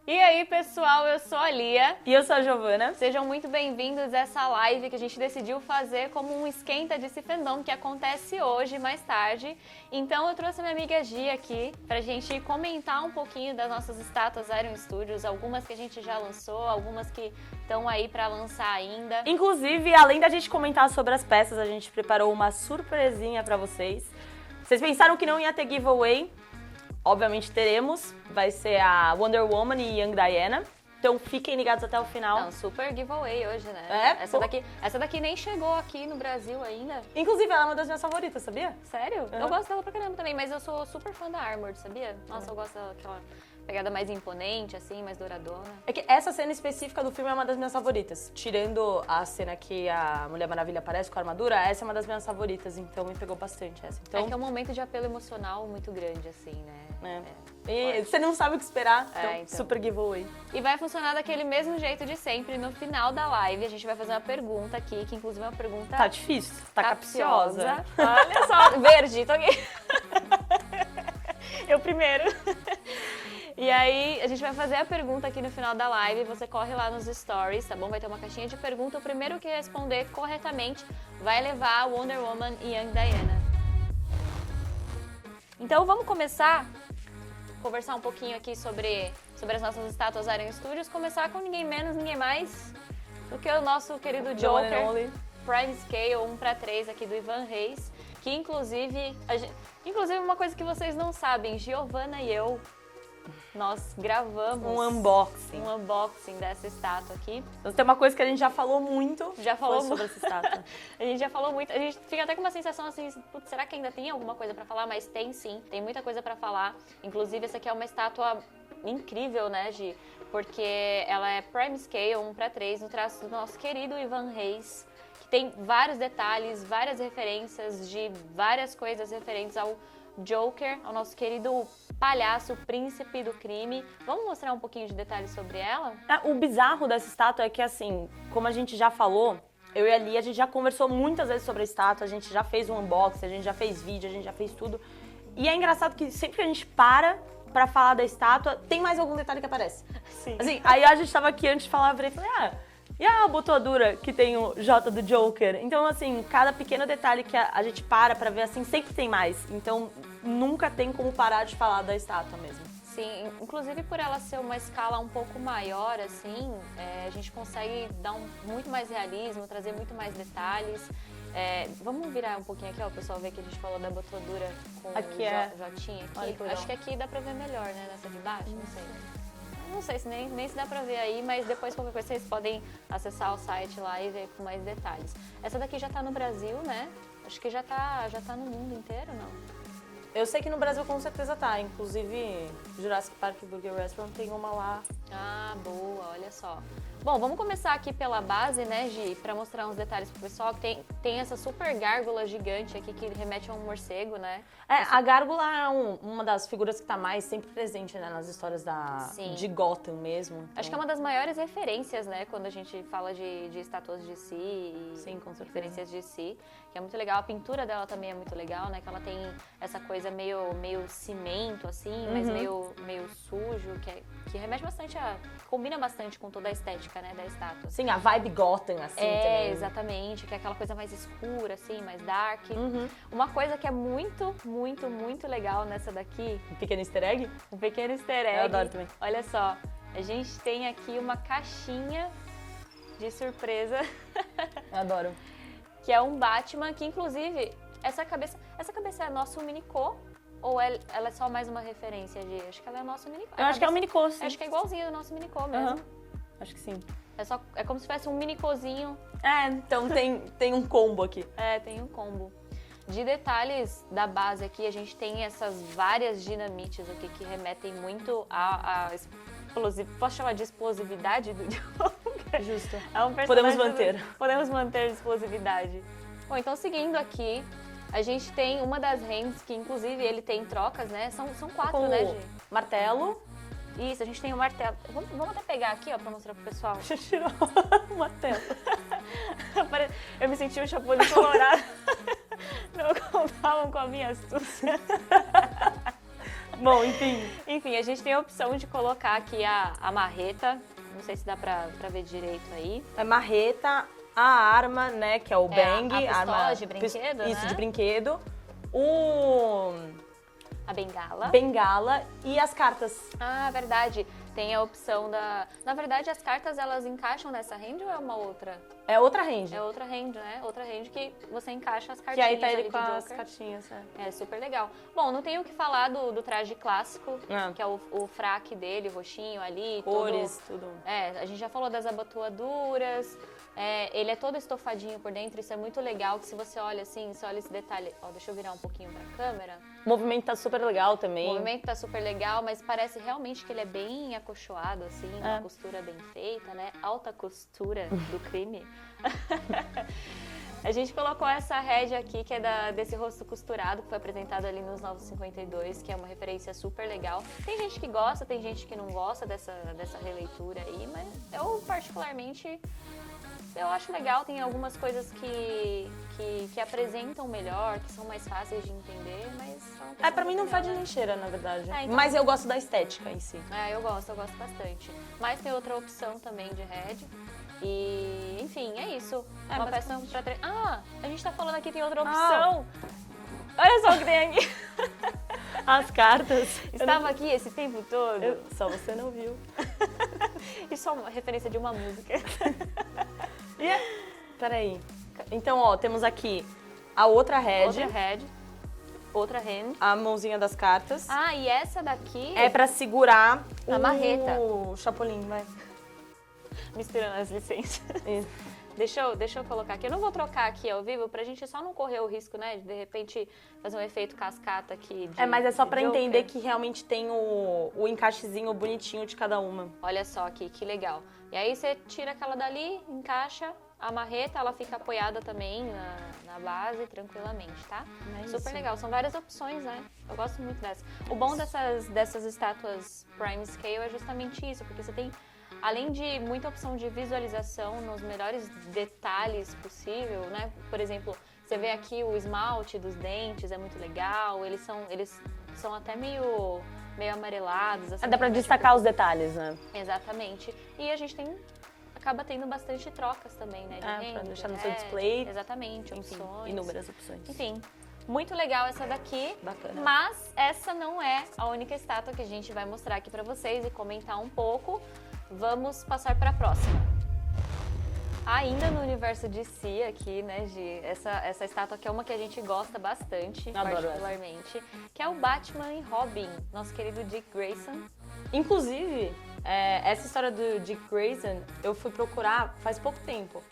E aí, pessoal, eu sou a Lia. E eu sou a Giovana. Sejam muito bem-vindos a essa live que a gente decidiu fazer como um esquenta de Fandom que acontece hoje, mais tarde. Então eu trouxe a minha amiga Gia aqui pra gente comentar um pouquinho das nossas estátuas Iron Studios, algumas que a gente já lançou, algumas que estão aí pra lançar ainda. Inclusive, além da gente comentar sobre as peças, a gente preparou uma surpresinha pra vocês. Vocês pensaram que não ia ter giveaway? Obviamente teremos, vai ser a Wonder Woman e Young Diana. Então fiquem ligados até o final. Não, super giveaway hoje, né? Essa daqui nem chegou aqui no Brasil ainda. Inclusive, ela é uma das minhas favoritas, sabia? Sério? Eu gosto dela pra caramba também, mas eu sou super fã da Armored, sabia? Nossa, eu gosto daquela pegada mais imponente, assim, mais douradona. É que essa cena específica do filme é uma das minhas favoritas. Tirando a cena que a Mulher Maravilha aparece com a armadura, essa é uma das minhas favoritas, então me pegou bastante essa. Então... É que é um momento de apelo emocional muito grande, assim, né? E você não sabe o que esperar, então super giveaway. E vai funcionar daquele mesmo jeito de sempre. No final da live, a gente vai fazer uma pergunta aqui, que inclusive é uma pergunta... Tá difícil, tá capciosa. Olha só, verde, tô aqui. Eu primeiro. E aí, a gente vai fazer a pergunta aqui no final da live, você corre lá nos stories, tá bom? Vai ter uma caixinha de pergunta, o primeiro que responder corretamente vai levar a Wonder Woman e Young Diana. Então, vamos começar a conversar um pouquinho aqui sobre as nossas estátuas Iron Studios, começar com ninguém menos, ninguém mais do que o nosso querido Joker, Prime Scale 1:3 aqui do Ivan Reis, que inclusive uma coisa que vocês não sabem, Giovana e eu, nós gravamos um unboxing dessa estátua aqui. Então, tem uma coisa que a gente já falou muito sobre essa estátua. A gente já falou muito, a gente fica até com uma sensação assim, putz, será que ainda tem alguma coisa pra falar? Mas tem sim, tem muita coisa pra falar. Inclusive, essa aqui é uma estátua incrível, né, Gi? Porque ela é Prime Scale 1:3 no traço do nosso querido Ivan Reis, que tem vários detalhes, várias referências de várias coisas referentes ao Joker, ao nosso querido palhaço, príncipe do crime. Vamos mostrar um pouquinho de detalhes sobre ela? O bizarro dessa estátua é que, assim, como a gente já falou, eu e a Lia, a gente já conversou muitas vezes sobre a estátua, a gente já fez um unboxing, a gente já fez vídeo, a gente já fez tudo. E é engraçado que sempre que a gente para pra falar da estátua, tem mais algum detalhe que aparece. Sim. Assim, aí a gente tava aqui antes de falar, eu falei, e a abotoadura que tem o J do Joker? Então, assim, cada pequeno detalhe que a gente para pra ver, assim, sempre tem mais. Então, nunca tem como parar de falar da estátua mesmo. Sim, inclusive por ela ser uma escala um pouco maior, assim, a gente consegue dar muito mais realismo, trazer muito mais detalhes. Vamos virar um pouquinho aqui, ó, o pessoal ver que a gente falou da abotoadura com aqui o Jotinha aqui. Olha que acho que aqui dá pra ver melhor, né, nessa de baixo, não sei. Não sei se nem se dá pra ver aí, mas depois qualquer coisa vocês podem acessar o site lá e ver com mais detalhes. Essa daqui já tá no Brasil, né? Acho que já tá no mundo inteiro, não? Eu sei que no Brasil com certeza tá, inclusive Jurassic Park Burger Restaurant tem uma lá. Ah, boa, olha só. Bom, vamos começar aqui pela base, né, Gi, pra mostrar uns detalhes pro pessoal, que tem essa super gárgula gigante aqui que remete a um morcego, né? A gárgula é uma das figuras que tá mais sempre presente, né, nas histórias de Gotham mesmo. Então... Acho que é uma das maiores referências, né, quando a gente fala de estátuas de si e sim, com certeza. Referências de si, que é muito legal. A pintura dela também é muito legal, né, que ela tem essa coisa meio cimento, assim, mas meio sujo, que remete bastante combina bastante com toda a estética, né, da estátua. Sim, a vibe Gotham, assim, também. Exatamente, que é aquela coisa mais escura, assim, mais dark. Uma coisa que é muito, muito, muito legal nessa daqui... Um pequeno easter egg? Um pequeno easter egg. Eu adoro também. Olha só, a gente tem aqui uma caixinha de surpresa. Eu adoro. Que é um Batman, que inclusive, essa cabeça é nosso Minicô. Ou ela é só mais uma referência de... Acho que ela é o nosso Minicô. Eu acho que é o Minicô, sim. Acho que é igualzinho ao nosso Minicô mesmo. Acho que sim. É como se tivesse um Minicôzinho. Então tem um combo aqui. Tem um combo. De detalhes da base aqui, a gente tem essas várias dinamites aqui que remetem muito a posso chamar de explosividade do Joker? Justo. É um Podemos manter. Podemos manter a explosividade. Bom, então seguindo aqui, a gente tem uma das hands que inclusive ele tem trocas, né? São 4, né, Gi? Martelo. Isso, a gente tem o martelo. Vamos até pegar aqui, ó, pra mostrar pro pessoal. Deixa eu tirar o martelo. Eu me senti um Chapolin colorado. Não contavam com a minha astúcia. Bom, enfim. Enfim, a gente tem a opção de colocar aqui a marreta. Não sei se dá pra ver direito aí. É marreta, a arma, né, que é o bang. A pistola arma, de brinquedo, Isso, né? de brinquedo. A bengala. Bengala e as cartas. Ah, verdade. Tem a opção da... Na verdade, as cartas, elas encaixam nessa hand ou é uma outra? É outra range. É outra hand, né? Outra hand que você encaixa as Que cartinhas aí tá ele ali com de as Joker. cartinhas, né? É super legal. Bom, não tenho o que falar do traje clássico, Ah. que é o fraque dele, roxinho ali. Cores, tudo. A gente já falou das abotoaduras. Ele é todo estofadinho por dentro, isso é muito legal, que se você olha assim, você olha esse detalhe... Ó, deixa eu virar um pouquinho pra câmera. O movimento tá super legal também. O movimento tá super legal, mas parece realmente que ele é bem acolchoado, assim, uma costura bem feita, né? Alta costura do crime. A gente colocou essa head aqui, que é desse rosto costurado, que foi apresentado ali nos Novos 52, que é uma referência super legal. Tem gente que gosta, tem gente que não gosta dessa releitura aí, mas eu particularmente... Eu acho legal, tem algumas coisas que apresentam melhor, que são mais fáceis de entender, mas... Pra mim não faz nem cheira, na verdade. Então... Mas eu gosto da estética em si. Eu gosto bastante. Mas tem outra opção também de head. E, enfim, é isso. Uma peça pra... a gente tá falando aqui, tem outra opção. Olha só o que tem aqui. As cartas. Estava aqui esse tempo todo. Só você não viu. Isso é uma referência de uma música. Peraí. Então, ó, temos aqui a outra head. Outra hand. A mãozinha das cartas. E essa daqui... É pra segurar a marreta. O chapolim, vai. Misturando as licenças. Isso. Deixa eu colocar aqui. Eu não vou trocar aqui ao vivo pra gente só não correr o risco, né? De repente fazer um efeito cascata aqui. Mas é só pra Joker. entender que realmente tem o encaixezinho bonitinho de cada uma. Olha só aqui, que legal. E aí você tira aquela dali, encaixa a marreta, ela fica apoiada também na base, tranquilamente, tá? Super legal. São várias opções, né? Eu gosto muito dessa. O bom dessas estátuas Prime Scale é justamente isso, porque você tem... Além de muita opção de visualização nos melhores detalhes possível, né? Por exemplo, você vê aqui o esmalte dos dentes, é muito legal. Eles são até meio amarelados. Assim, Dá pra destacar os detalhes, né? Exatamente. E a gente acaba tendo bastante trocas também, né? Pra deixar no seu display. Exatamente, Enfim, opções. inúmeras opções. Enfim, muito legal essa daqui. Bacana. Mas essa não é a única estátua que a gente vai mostrar aqui pra vocês e comentar um pouco. Vamos passar para a próxima. Ainda no universo de DC aqui, né, Gi? Essa estátua que é uma que a gente gosta bastante, particularmente, que é o Batman e Robin, nosso querido Dick Grayson. Inclusive, essa história do Dick Grayson, eu fui procurar faz pouco tempo.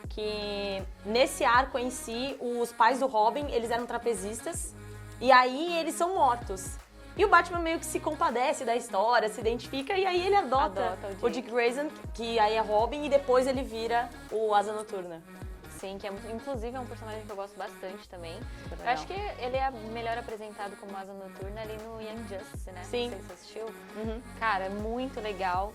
Que nesse arco em si, os pais do Robin, eles eram trapezistas, e aí eles são mortos. E o Batman meio que se compadece da história, se identifica, e aí ele adota o Dick Grayson, que aí é Robin, e depois ele vira o Asa Noturna. Sim, que inclusive é um personagem que eu gosto bastante também. Eu acho que ele é melhor apresentado como Asa Noturna ali no Young Justice, né? Sim. Não sei se você assistiu. Cara, é muito legal.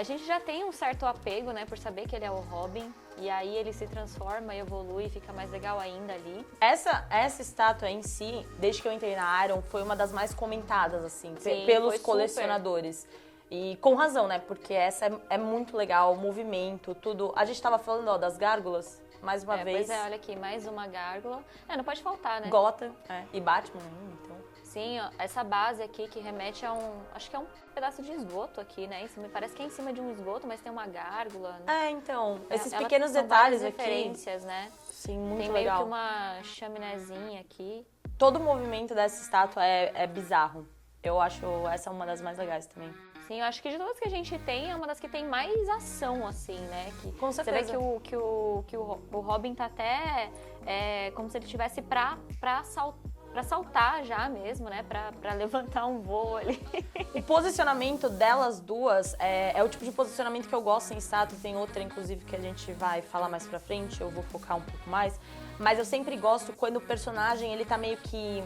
A gente já tem um certo apego, né, por saber que ele é o Robin. E aí ele se transforma, evolui, fica mais legal ainda ali. Essa estátua em si, desde que eu entrei na Iron, foi uma das mais comentadas, assim, Sim, pelos colecionadores. E com razão, né? Porque essa é muito legal, o movimento, tudo. A gente tava falando, ó, das gárgulas, mais uma vez. Pois olha aqui, mais uma gárgula. Não pode faltar, né? Gotham, e Batman, então... Sim, ó, essa base aqui que remete a acho que é um pedaço de esgoto aqui, né? Parece que é em cima de um esgoto, mas tem uma gárgula. Então, esses Ela pequenos são detalhes várias aqui. referências, né? Sim, muito tem legal. Tem meio que uma chaminézinha aqui. Todo o movimento dessa estátua é bizarro. Eu acho essa uma das mais legais também. Sim, eu acho que de todas que a gente tem, é uma das que tem mais ação, assim, né? Com certeza. Você vê que o Robin tá até como se ele tivesse pra saltar já mesmo, né? Pra levantar um voo ali. O posicionamento delas duas é o tipo de posicionamento que eu gosto em estátua. Tem outra, inclusive, que a gente vai falar mais pra frente. Eu vou focar um pouco mais. Mas eu sempre gosto quando o personagem, ele tá meio que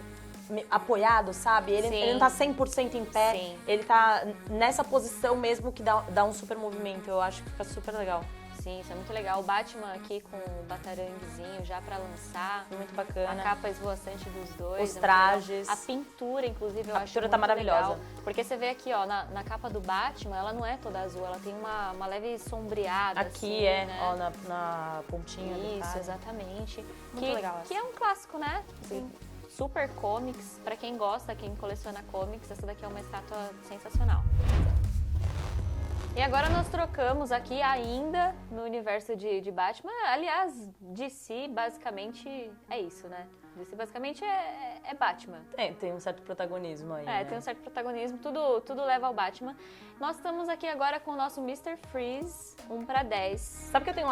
apoiado, sabe? Ele não tá 100% em pé. Sim. Ele tá nessa posição mesmo que dá um super movimento. Eu acho que fica super legal. Sim, isso é muito legal. O Batman aqui com o bataranguezinho já pra lançar. Muito bacana. A capa esvoaçante dos dois. Os trajes. A pintura, inclusive, eu acho pintura muito tá maravilhosa. legal. Porque você vê aqui, ó, na capa do Batman, ela não é toda azul, ela tem uma leve sombreada. Aqui assim, né? ó, na pontinha do Isso, cara. exatamente. Muito legal Que é um clássico, né? Assim, Super Comics. Pra quem gosta, quem coleciona comics, essa daqui é uma estátua sensacional. E agora nós trocamos aqui ainda no universo de Batman. Aliás, DC basicamente é isso, né? DC basicamente é Batman. Tem um certo protagonismo aí, né? Tem um certo protagonismo, tudo leva ao Batman. Nós estamos aqui agora com o nosso Mr. Freeze 1/10. Sabe que eu tenho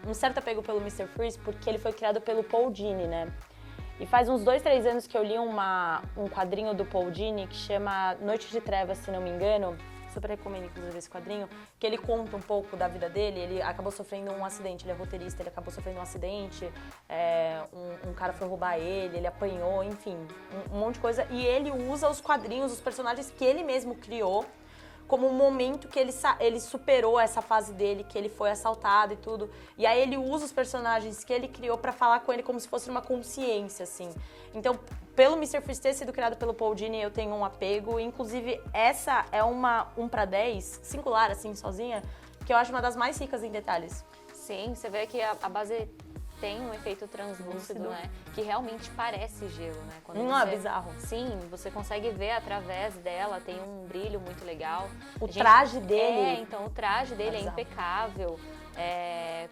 um certo apego pelo Mr. Freeze, porque ele foi criado pelo Paul Dini, né? E faz uns 2, 3 anos que eu li um quadrinho do Paul Dini que chama Noite de Trevas, se não me engano. Super recomendo, inclusive, esse quadrinho, que ele conta um pouco da vida dele. Ele acabou sofrendo um acidente, ele é roteirista, ele acabou sofrendo um acidente, um cara foi roubar ele apanhou, enfim, um monte de coisa. E ele usa os quadrinhos, os personagens que ele mesmo criou, como um momento que ele superou essa fase dele, que ele foi assaltado e tudo. E aí ele usa os personagens que ele criou pra falar com ele como se fosse uma consciência, assim. Então, pelo Mr. Freeze ter sido criado pelo Paul Dini, eu tenho um apego. Inclusive, essa é uma 1/10, singular, assim, sozinha, que eu acho uma das mais ricas em detalhes. Sim, você vê que a base tem um efeito translúcido, né? Que realmente parece gelo, né? Quando Não é bizarro? Sim, você consegue ver através dela, tem um brilho muito legal. O traje dele... então o traje dele é impecável.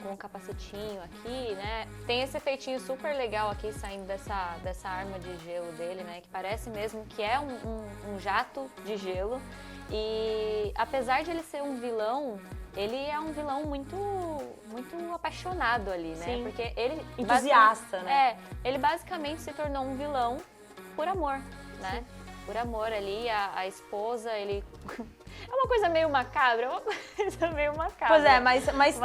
Com o capacetinho aqui, né? Tem esse efeitinho super legal aqui saindo dessa arma de gelo dele, né? Que parece mesmo que é um jato de gelo. E apesar de ele ser um vilão, ele é um vilão muito apaixonado ali, né? Sim. Porque ele... entusiasta, né? Ele basicamente se tornou um vilão por amor, né? Sim. Por amor ali, a esposa, ele... É uma coisa meio macabra, Pois é, mas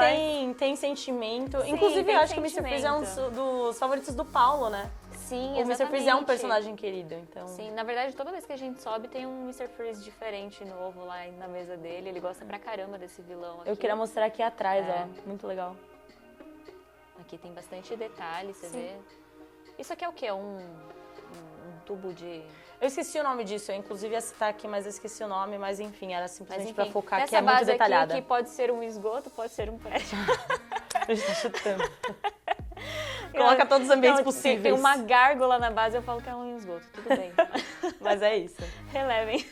tem sentimento. Sim, inclusive, eu acho que o Mr. Freeze é um dos favoritos do Paulo, né? Sim, o exatamente. O Mr. Freeze é um personagem querido, então... Sim, na verdade, toda vez que a gente sobe, tem um Mr. Freeze diferente, novo lá na mesa dele. Ele gosta pra caramba desse vilão aqui. Eu queria mostrar aqui atrás, ó. Muito legal. Aqui tem bastante detalhe, você vê. Isso aqui é o quê? Um tubo de... Eu esqueci o nome disso, eu inclusive ia citar aqui, mas eu esqueci o nome, mas enfim, era simplesmente pra focar que é muito detalhada. Aqui, que pode ser um esgoto, pode ser um prédio. A gente tá chutando. Coloca todos os ambientes possíveis. Tem uma gárgula na base, eu falo que é um esgoto, tudo bem. Mas é isso. Relevem.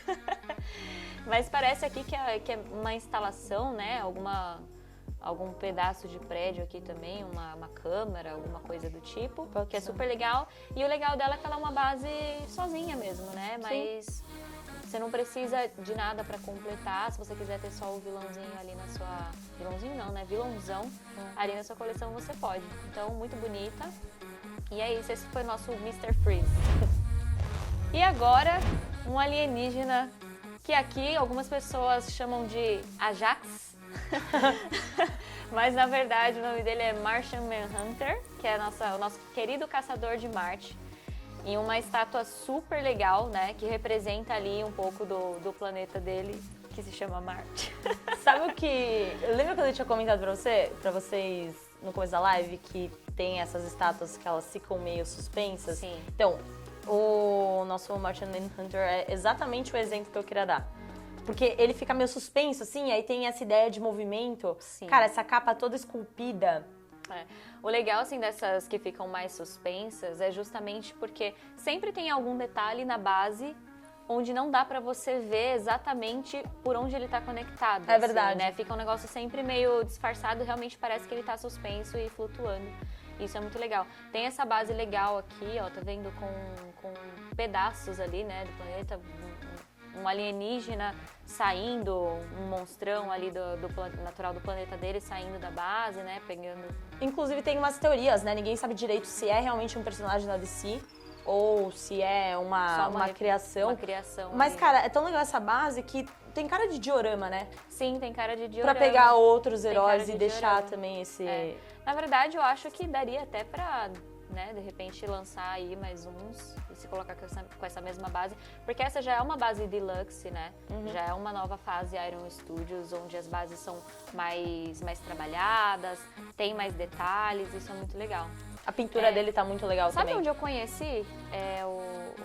Mas parece aqui que é uma instalação, né? Algum pedaço de prédio aqui também, uma câmara, alguma coisa do tipo, que é super legal. E o legal dela é que ela é uma base sozinha mesmo, né? Mas você não precisa de nada pra completar. Se você quiser ter só o vilãozinho ali na sua... Vilãozinho não, né? Vilãozão ali na sua coleção você pode. Então, muito bonita. E é isso, esse foi o nosso Mr. Freeze. E agora, um alienígena que aqui algumas pessoas chamam de Ajax. Mas na verdade o nome dele é Martian Manhunter, que é o nosso querido caçador de Marte, em uma estátua super legal, né, que representa ali um pouco do planeta dele, que se chama Marte. Sabe o que... Lembra quando eu tinha comentado pra vocês no começo da live que tem essas estátuas que elas ficam meio suspensas? Sim. Então, o nosso Martian Manhunter é exatamente o exemplo que eu queria dar. Porque ele fica meio suspenso, assim, aí tem essa ideia de movimento. Sim. Cara, essa capa toda esculpida. O legal, assim, dessas que ficam mais suspensas é justamente porque sempre tem algum detalhe na base onde não dá pra você ver exatamente por onde ele tá conectado. É verdade. Né? Fica um negócio sempre meio disfarçado, realmente parece que ele tá suspenso e flutuando. Isso é muito legal. Tem essa base legal aqui, ó, tá vendo, com pedaços ali, né, do planeta, um alienígena saindo, um monstrão ali do natural do planeta dele saindo da base, né, pegando... Inclusive tem umas teorias, né, ninguém sabe direito se é realmente um personagem da DC ou se é uma criação. Uma criação. Mas, ali. cara, é tão legal essa base que tem cara de diorama, né? Sim, tem cara de diorama. Pra pegar outros heróis e deixar também esse... Na verdade, eu acho que daria até pra, né, de repente lançar aí mais uns se colocar com essa mesma base, porque essa já é uma base deluxe, né? Já é uma nova fase Iron Studios, onde as bases são mais trabalhadas, tem mais detalhes, isso é muito legal. A pintura dele tá muito legal Sabe também. onde eu conheci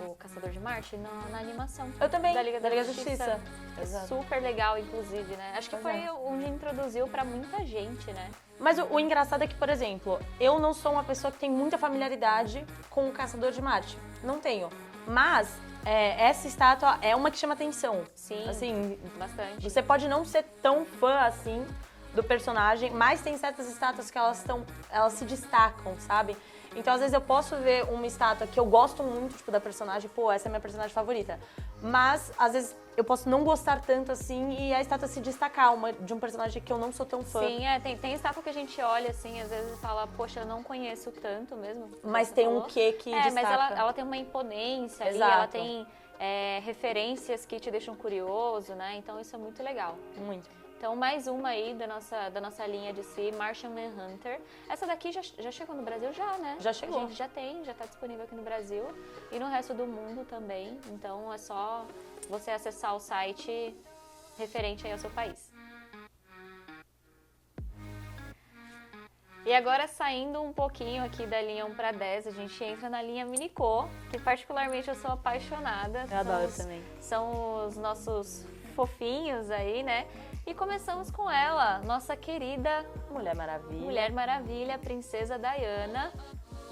o Caçador de Marte? Na animação. Eu também, Da Liga da Justiça. Exato. Super legal, inclusive, né? Acho que foi onde introduziu pra muita gente, né? Mas o engraçado é que, por exemplo, eu não sou uma pessoa que tem muita familiaridade com o Caçador de Marte. Não tenho. Mas essa estátua é uma que chama atenção. Sim, assim, bastante. Você pode não ser tão fã assim do personagem, mas tem certas estátuas que elas se destacam, sabe? Então, às vezes, eu posso ver uma estátua que eu gosto muito, tipo, da personagem, pô, essa é a minha personagem favorita. Mas, às vezes, eu posso não gostar tanto assim e a estátua se destacar de um personagem que eu não sou tão fã. Sim, tem estátua que a gente olha, assim, às vezes fala, poxa, eu não conheço tanto mesmo. Mas tem um quê que destaca. Mas ela tem uma imponência ali, ela tem referências que te deixam curioso, né? Então, isso é muito legal. Muito. Então, mais uma aí da nossa linha de si, Martian Manhunter. Essa daqui já chegou no Brasil já, né? Já chegou. A gente já tá disponível aqui no Brasil e no resto do mundo também. Então, é só você acessar o site referente aí ao seu país. E agora, saindo um pouquinho aqui da linha 1 para 10, a gente entra na linha Minico, que particularmente eu sou apaixonada. Eu adoro também. São os nossos fofinhos aí, né? E começamos com ela, nossa querida Mulher Maravilha. Mulher Maravilha, Princesa Diana,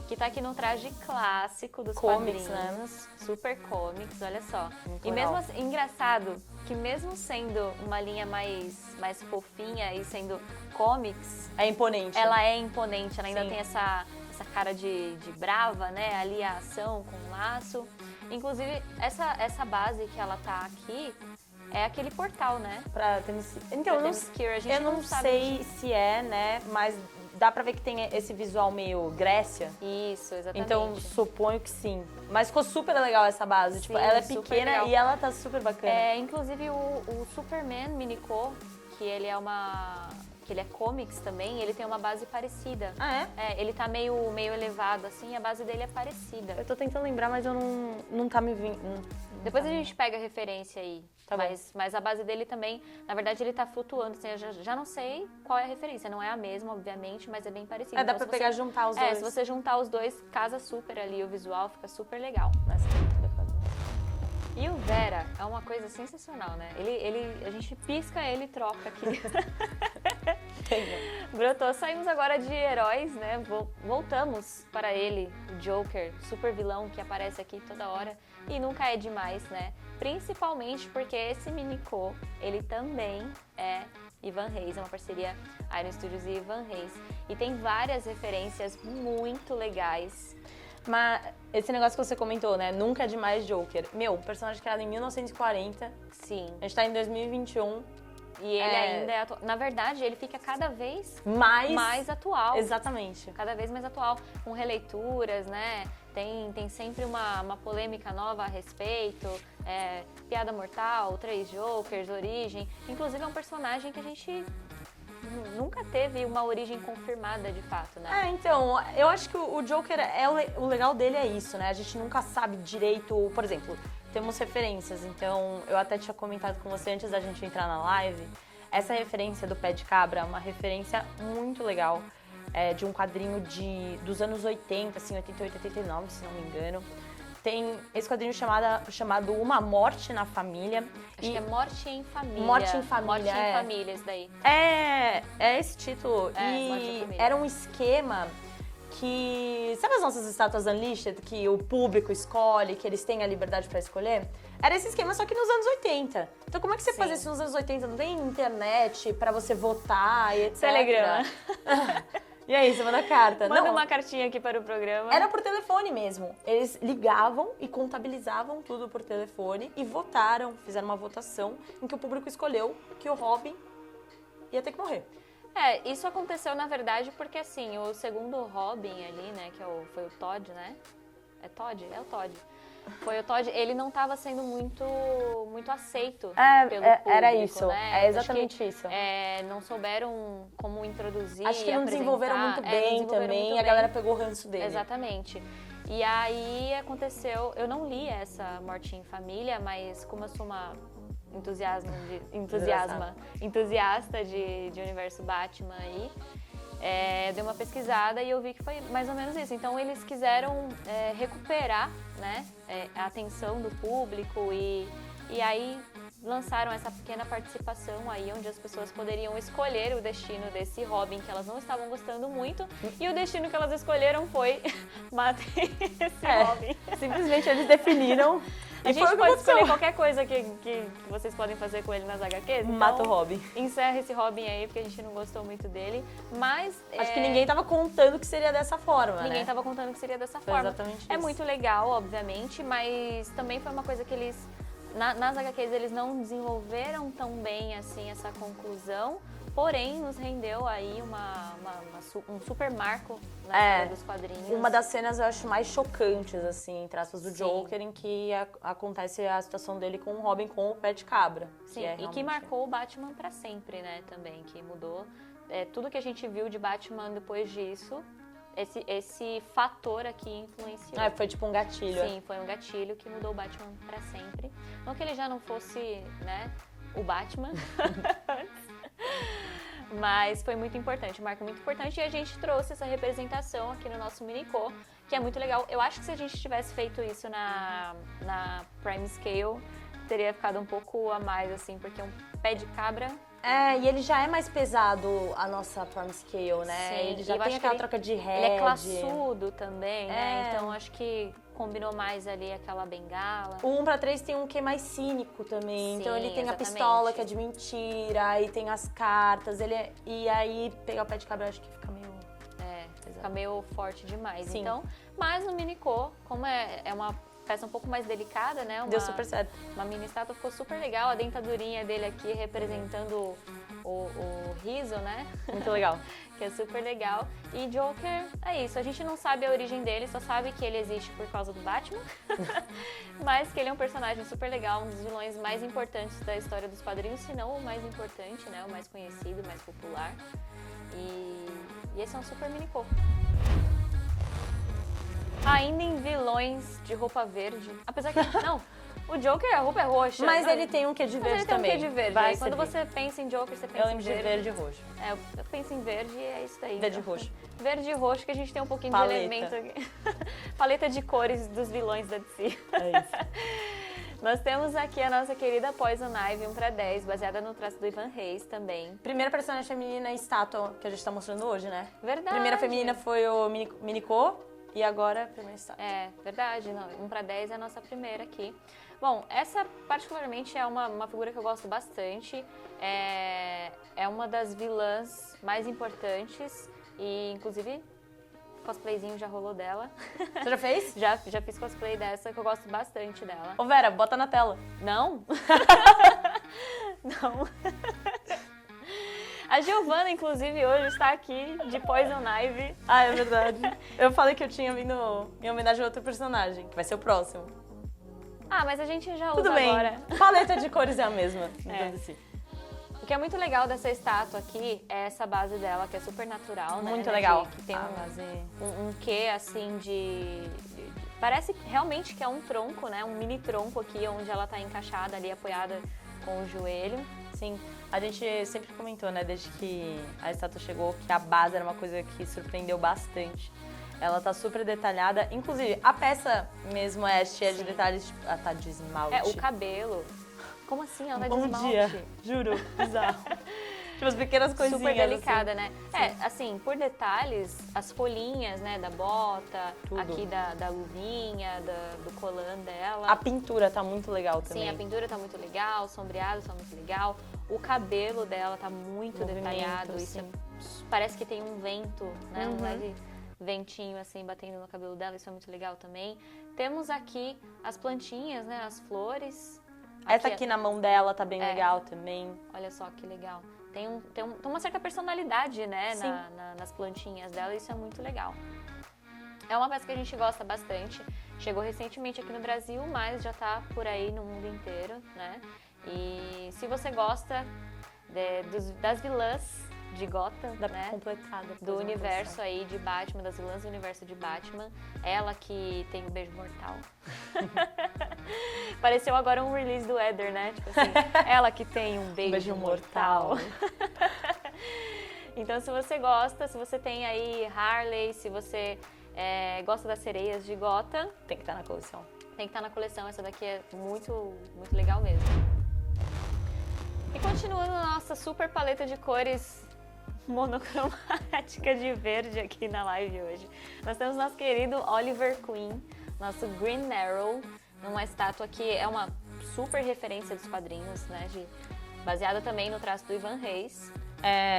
que tá aqui num traje clássico dos Comics, quadrinhos, né? Super comics, olha só. Muito e legal. mesmo assim, engraçado que mesmo sendo uma linha mais fofinha e sendo comics, É imponente. ela é imponente, ela ainda Sim. tem essa cara de brava, né? Ali a ação com o laço. Inclusive, essa base que ela tá aqui é aquele portal, né? Pra Themyscira. Então, Pra eu não, Themyscira, a gente eu não não sabe sei se é, né? Mas dá pra ver que tem esse visual meio Grécia. Isso, exatamente. Então, suponho que sim. Mas ficou super legal essa base. Tipo, Sim, ela é super pequena legal. e ela tá super bacana. Inclusive o Superman Minico, que ele é comics também, ele tem uma base parecida. Ah, é? Ele tá meio elevado, assim, a base dele é parecida. Eu tô tentando lembrar, mas eu não tá me vindo. Depois a gente pega a referência aí. Tá bom. Mas a base dele também, na verdade, ele tá flutuando. Assim, eu já não sei qual é a referência. Não é a mesma, obviamente, mas é bem parecido. Dá Então, pra se pegar e você- juntar os dois. Se você juntar os dois, casa super ali o visual, fica super legal. Mas, E o Vera é uma coisa sensacional, né? A gente pisca ele e troca aqui. Brotou, saímos agora de heróis, né? Voltamos para ele, o Joker, super vilão que aparece aqui toda hora e nunca é demais, né? Principalmente porque esse Minico, ele também é Ivan Reis, é uma parceria Iron Studios e Ivan Reis. E tem várias referências muito legais. Mas esse negócio que você comentou, né? Nunca é demais Joker. Meu, personagem criado em 1940. Sim. A gente tá em 2021. E ele ainda é atual. Na verdade, ele fica cada vez mais atual. Exatamente. Cada vez mais atual, com releituras, né? Tem sempre uma polêmica nova a respeito. Piada Mortal, Três Jokers, Origem. Inclusive é um personagem que a gente nunca teve uma origem confirmada de fato, né? Então, eu acho que o Joker, o legal dele é isso, né? A gente nunca sabe direito, por exemplo, temos referências, então eu até tinha comentado com você antes da gente entrar na live, essa referência do Pé de Cabra é uma referência muito legal, de um quadrinho dos anos 80, assim, 88, 89, se não me engano. Tem esse quadrinho chamado Uma Morte na Família. Acho que é Morte em Família. Morte em Família, Morte em Família, esse daí. É esse título. Morte em E Família. era um esquema que... Sabe as nossas estátuas Unleashed, que o público escolhe, que eles têm a liberdade pra escolher? Era esse esquema, só que nos anos 80. Então como é que você faz isso nos anos 80? Não tem internet pra você votar e etc. Telegrama. E aí, você manda carta? Manda Não, uma cartinha aqui para o programa. era por telefone mesmo. Eles ligavam e contabilizavam tudo por telefone e fizeram uma votação em que o público escolheu que o Robin ia ter que morrer. Isso aconteceu, na verdade, porque assim, o segundo Robin ali, né, que foi o Todd, né? É Todd? É o Todd. Foi o Todd, ele não estava sendo muito aceito pelo público, era isso. né? É exatamente isso. Não souberam como introduzir, Acho que não desenvolveram muito bem também, a galera pegou o ranço dele. Exatamente. E aí aconteceu, eu não li essa Morte em Família, mas como eu sou uma entusiasta de universo Batman aí, eu dei uma pesquisada e eu vi que foi mais ou menos isso. Então eles quiseram recuperar, né, a atenção do público e aí lançaram essa pequena participação aí, onde as pessoas poderiam escolher o destino desse Robin que elas não estavam gostando muito, e o destino que elas escolheram foi matem esse Robin. Simplesmente eles definiram. A gente pode escolher qualquer coisa que vocês podem fazer com ele nas HQs. Então, mata o Robin. Encerra esse Robin aí, porque a gente não gostou muito dele. Mas acho que ninguém tava contando que seria dessa forma, Ninguém né? tava contando que seria dessa foi forma. Exatamente é isso. muito legal, obviamente, mas também foi uma coisa que eles... Nas HQs eles não desenvolveram tão bem assim essa conclusão, porém nos rendeu aí um super marco na história dos quadrinhos. Uma das cenas eu acho mais chocantes, assim, entre aspas, do Joker, em que acontece a situação dele com o Robin com o pé de cabra. Sim, e que marcou o Batman pra sempre, né, também, que mudou. Tudo que a gente viu de Batman depois disso, esse fator aqui influenciou. Foi tipo um gatilho. Sim, foi um gatilho que mudou o Batman pra sempre. Não que ele já não fosse, né, o Batman antes, mas foi muito importante, marca muito importante, e a gente trouxe essa representação aqui no nosso Minicô, que é muito legal. Eu acho que se a gente tivesse feito isso na Prime Scale, teria ficado um pouco a mais, assim, porque um pé de cabra... E ele já é mais pesado, a nossa Prime Scale, né? Sim, ele já tem aquela troca de head. Ele é classudo também, né? Então acho que combinou mais ali aquela bengala. O 1/3 tem um que é mais cínico também. Sim, então ele tem exatamente. a pistola, que é de mentira, aí tem as cartas, e aí pegar o pé de cabra acho que fica meio... Fica meio forte demais. Sim. Então, mas no Minicô, como é uma peça um pouco mais delicada, né? Deu super certo. Uma mini estátua, ficou super legal. A dentadurinha dele aqui representando o riso, né? Muito legal. Que é super legal. E Joker, é isso. A gente não sabe a origem dele, só sabe que ele existe por causa do Batman. Mas que ele é um personagem super legal, um dos vilões mais importantes da história dos quadrinhos, se não o mais importante, né? O mais conhecido, o mais popular. E esse é um super Minicô. Ainda em vilões de roupa verde. Apesar que, não, o Joker, a roupa é roxa. Mas ele tem um quê de verde também. Ele tem um quê de verde. Vai Quando servir. você pensa em Joker, você pensa Eu em lembro verde. de verde e roxo. Eu penso em verde e é isso daí. Verde e então. roxo. Verde e roxo, que a gente tem um pouquinho Paleta. de elemento aqui. Paleta de cores dos vilões da DC. É isso. Nós temos aqui a nossa querida Poison Ivy 1/10, baseada no traço do Ivan Reis também. Primeira personagem feminina estátua que a gente tá mostrando hoje, né? Verdade. Primeira feminina foi o Minicô e agora a primeira estátua. Verdade. Não, 1/10 é a nossa primeira aqui. Bom, essa particularmente é uma figura que eu gosto bastante. É uma das vilãs mais importantes e, inclusive, cosplayzinho já rolou dela. Você já fez? Já fiz cosplay dessa, que eu gosto bastante dela. Ô Vera, bota na tela. Não? Não. A Giovana, inclusive, hoje está aqui de Poison Ivy. Ah, é verdade. Eu falei que eu tinha vindo em homenagem a outro personagem, que vai ser o próximo. Ah, mas a gente já usa Tudo bem. agora. Paleta de cores é a mesma. O que é muito legal dessa estátua aqui é essa base dela, que é super natural, né? Muito legal. Que tem base... um quê, assim, parece realmente que é um tronco, né? Um mini tronco aqui, onde ela tá encaixada ali, apoiada com o joelho. Sim, a gente sempre comentou, né, desde que a estátua chegou, que a base era uma coisa que surpreendeu bastante. Ela tá super detalhada, inclusive a peça mesmo é cheia de detalhes, tipo, ela tá de esmalte. O cabelo. Como assim? Ela tá de Bom esmalte? dia, juro, bizarro. Tipo, as pequenas coisinhas. Super delicada, assim. né? Assim, por detalhes, as folhinhas, né, da bota, Tudo. aqui da luvinha, do colã dela. A pintura tá muito legal também. Sim, a pintura tá muito legal, o sombreado tá muito legal. O cabelo dela tá muito detalhado. Isso parece que tem um vento, né? Um leve ventinho assim batendo no cabelo dela, isso é muito legal também. Temos aqui as plantinhas, né? As flores. Essa aqui na mão dela tá bem legal também. Olha só que legal. Tem uma certa personalidade, né? Nas plantinhas dela, isso é muito legal. É uma peça que a gente gosta bastante. Chegou recentemente aqui no Brasil, mas já tá por aí no mundo inteiro, né? E se você gosta das vilãs de Gotham, Dá pra né? completar depois Do uma universo coleção. aí de Batman, das vilãs do universo de Batman. Ela que tem o beijo mortal. Pareceu agora um release do Éder, né? Tipo assim, ela que tem um beijo mortal. Então, se você gosta, se você tem aí Harley, se você gosta das sereias de Gotham, Tem que estar na coleção. tem que estar na coleção. Essa daqui é muito, muito legal mesmo. E continuando a nossa super paleta de cores monocromática de verde aqui na live hoje, nós temos nosso querido Oliver Queen, nosso Green Arrow, numa estátua que é uma super referência dos quadrinhos, né? Baseada também no traço do Ivan Reis.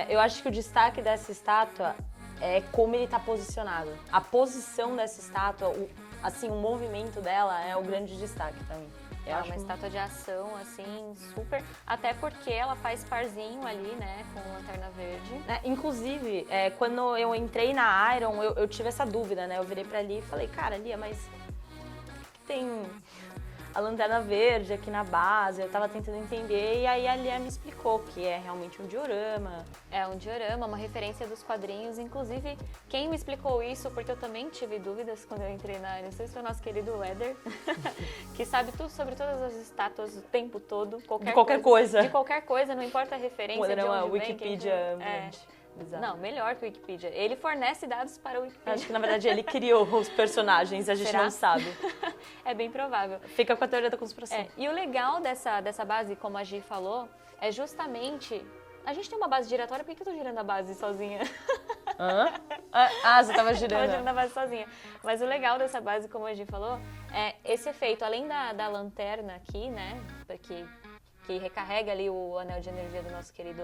Eu acho que o destaque dessa estátua é como ele está posicionado. A posição dessa estátua, o movimento dela é o grande destaque para mim. É uma estátua de ação, assim, super... Até porque ela faz parzinho ali, né, com Lanterna Verde. Inclusive, quando eu entrei na Iron, eu tive essa dúvida, né? Eu virei pra Lia e falei, cara, Lia, mas tem a Lanterna Verde aqui na base? Eu tava tentando entender e aí a Lia me explicou que é realmente um diorama. É um diorama, uma referência dos quadrinhos. Inclusive, quem me explicou isso, porque eu também tive dúvidas quando eu entrei na... Não sei se foi o nosso querido Éder, que sabe tudo sobre todas as estátuas o tempo todo. De qualquer coisa. De qualquer coisa, não importa a referência de onde vem. Wikipedia. Não, melhor que o Wikipedia. Ele fornece dados para o Wikipedia. Acho que, na verdade, ele criou os personagens, a gente Será? não sabe. É bem provável. Fica com a teoria da conspiração. E o legal dessa base, como a Gi falou, é justamente... A gente tem uma base giratória, por que eu tô girando a base sozinha? Hã? Você tava girando. Tava girando a base sozinha. Mas o legal dessa base, como a Gi falou, é esse efeito, além da lanterna aqui, né, que recarrega ali o anel de energia do nosso querido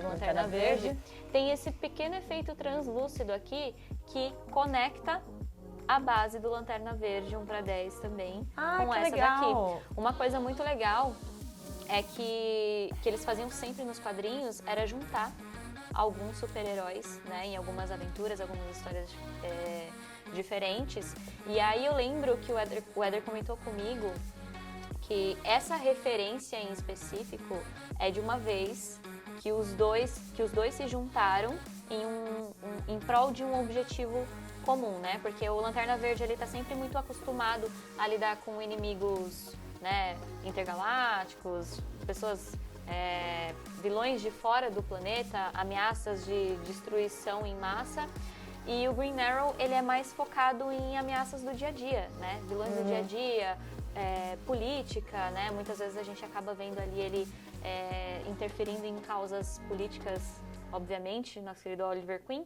Lanterna Verde, tem esse pequeno efeito translúcido aqui que conecta a base do Lanterna Verde 1:10 também com essa legal. daqui. Uma coisa muito legal é que eles faziam sempre nos quadrinhos era juntar alguns super-heróis, né, em algumas aventuras, algumas histórias diferentes. E aí eu lembro que o Éder comentou comigo que essa referência em específico é de uma vez que os dois se juntaram em prol de um objetivo comum, né? Porque o Lanterna Verde ele tá sempre muito acostumado a lidar com inimigos, né, intergalácticos, pessoas, vilões de fora do planeta, ameaças de destruição em massa. E o Green Arrow ele é mais focado em ameaças do dia a dia, né? Vilões do dia a dia, política, né? Muitas vezes a gente acaba vendo ali ele interferindo em causas políticas, obviamente, nosso querido Oliver Queen.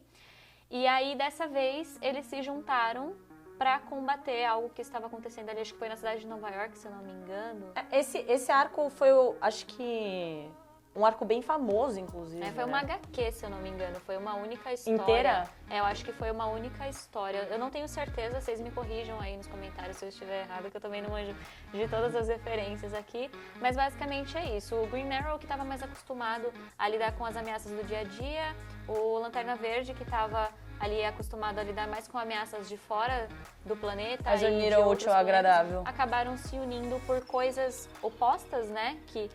E aí, dessa vez, eles se juntaram para combater algo que estava acontecendo ali, acho que foi na cidade de Nova York, se eu não me engano. Esse arco foi, acho que, um arco bem famoso, inclusive. Foi uma HQ, se eu não me engano, foi uma única história. Inteira? Eu acho que foi uma única história. Eu não tenho certeza, vocês me corrijam aí nos comentários se eu estiver errado, que eu também não manjo de todas as referências aqui. Mas basicamente é isso. O Green Arrow, que estava mais acostumado a lidar com as ameaças do dia a dia, o Lanterna Verde, que estava ali acostumado a lidar mais com ameaças de fora do planeta. Mas uniram o útil ao agradável. Acabaram se unindo por coisas opostas, né? Que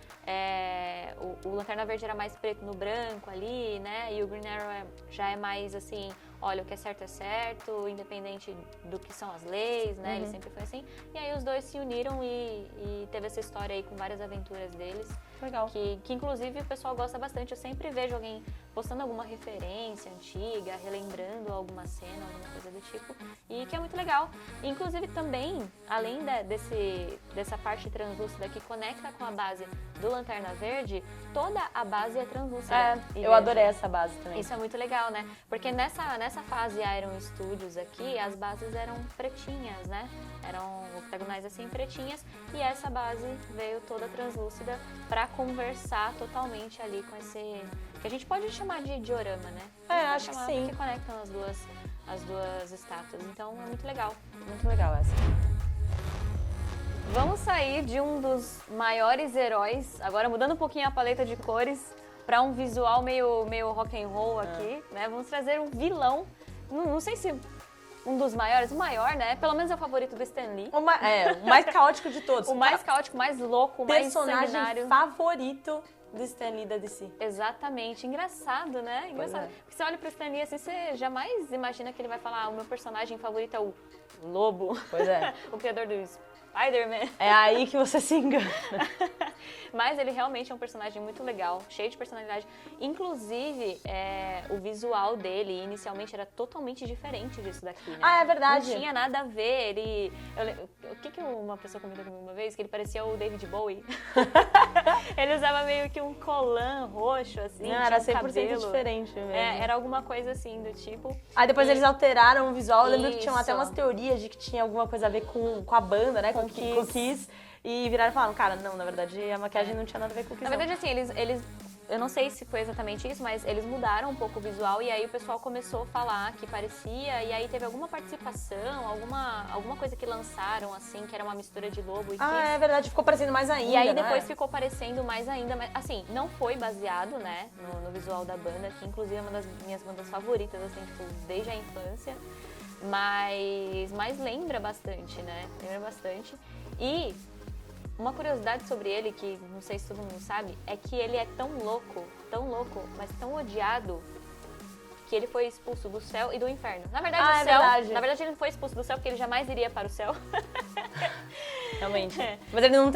o Lanterna Verde era mais preto no branco ali, né? E o Green Arrow já é mais assim, olha, o que é certo, independente do que são as leis, né? Ele sempre foi assim. E aí os dois se uniram e teve essa história aí com várias aventuras deles. Legal. Que inclusive o pessoal gosta bastante. Eu sempre vejo alguém postando alguma referência antiga, relembrando alguma cena, alguma coisa do tipo. E que é muito legal. Inclusive também, além dessa parte translúcida que conecta com a base do Lanterna Verde, toda a base é translúcida. Eu adorei essa base também. Isso é muito legal, né? Porque nessa fase Iron Studios aqui, as bases eram pretinhas, né? Eram octagonais assim, pretinhas. E essa base veio toda translúcida para conversar totalmente ali com esse... que a gente pode chamar de diorama, né? Acho que sim. Porque conectam as duas estátuas. Então é muito legal. Muito legal essa. Vamos sair de um dos maiores heróis, agora mudando um pouquinho a paleta de cores, para um visual meio rock and roll aqui, né? Vamos trazer um vilão, não sei se um dos maiores, o maior, né? Pelo menos é o favorito do Stan Lee. O mais caótico de todos. O mais caótico, mais louco, mais personagem sanguinário. favorito do Stan Lee da DC. Exatamente. Engraçado, né? Engraçado. Porque você olha pro Stan Lee assim, você jamais imagina que ele vai falar o meu personagem favorito é o Lobo. Pois é. O criador do Spider-Man. É aí que você se engana. Mas ele realmente é um personagem muito legal, cheio de personalidade. Inclusive, o visual dele inicialmente era totalmente diferente disso daqui, né? Ah, é verdade. Não tinha nada a ver. O que uma pessoa comentou comigo uma vez? Que ele parecia o David Bowie. Ele usava meio que um colã roxo, assim. Não, era 100% cabelo. Diferente mesmo. Era alguma coisa assim, do tipo. Aí depois eles alteraram o visual. Eu lembro que tinham Isso. até umas teorias de que tinha alguma coisa a ver com a banda, né? Com o Kiss. E viraram e falaram, cara, não, na verdade a maquiagem não tinha nada a ver com o Kiss. Na verdade, assim, eles eu não sei se foi exatamente isso, mas eles mudaram um pouco o visual e aí o pessoal começou a falar que parecia, e aí teve alguma participação, alguma coisa que lançaram, assim, que era uma mistura de Lobo e Kiss. É verdade, ficou parecendo mais ainda, e aí depois ficou parecendo mais ainda, mas assim, não foi baseado, né, no visual da banda, que inclusive é uma das minhas bandas favoritas, assim, tipo, desde a infância, mas lembra bastante, né, lembra bastante. E uma curiosidade sobre ele, que não sei se todo mundo sabe, é que ele é tão louco, mas tão odiado, que ele foi expulso do céu e do inferno. Na verdade, é verdade. Na verdade, ele não foi expulso do céu porque ele jamais iria para o céu. Realmente. Mas ele não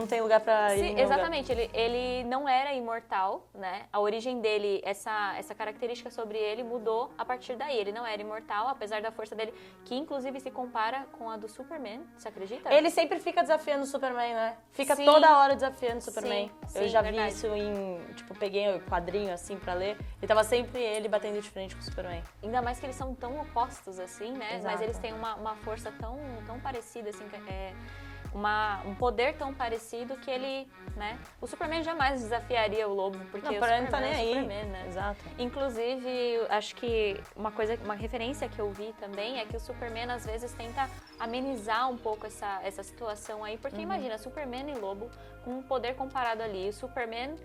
tem lugar pra ir. Sim, exatamente, ele não era imortal, né? A origem dele, essa característica sobre ele mudou a partir daí. Ele não era imortal, apesar da força dele, que inclusive se compara com a do Superman, você acredita? Ele sempre fica desafiando o Superman, né? Fica Sim. toda hora desafiando o Superman. Sim, eu já verdade. vi isso tipo, peguei o quadrinho assim pra ler e tava sempre ele batendo de frente com o Superman. Ainda mais que eles são tão opostos assim, né? Exato. Mas eles têm uma força tão parecida, assim, um poder tão parecido que ele, né? O Superman jamais desafiaria o Lobo, porque Não, o para ele Superman não tá nem é o aí. Superman, né? Exato. Inclusive, acho que uma referência que eu vi também é que o Superman às vezes tenta amenizar um pouco essa situação aí, porque imagina, Superman e Lobo com um poder comparado ali, o Superman,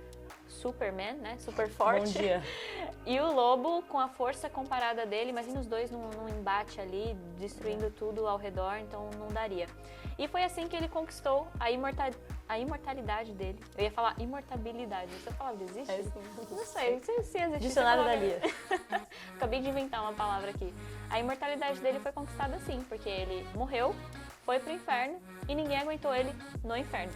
né? Super forte. Bom dia. E o Lobo com a força comparada dele, imagina os dois num embate ali, destruindo tudo ao redor, então não daria. E foi assim que ele conquistou a imortalidade dele. Eu ia falar imortabilidade. Essa palavra existe? Não sei, se existe. Dicionário da Lia. Acabei de inventar uma palavra aqui. A imortalidade dele foi conquistada assim, porque ele morreu, foi pro inferno e ninguém aguentou ele no inferno.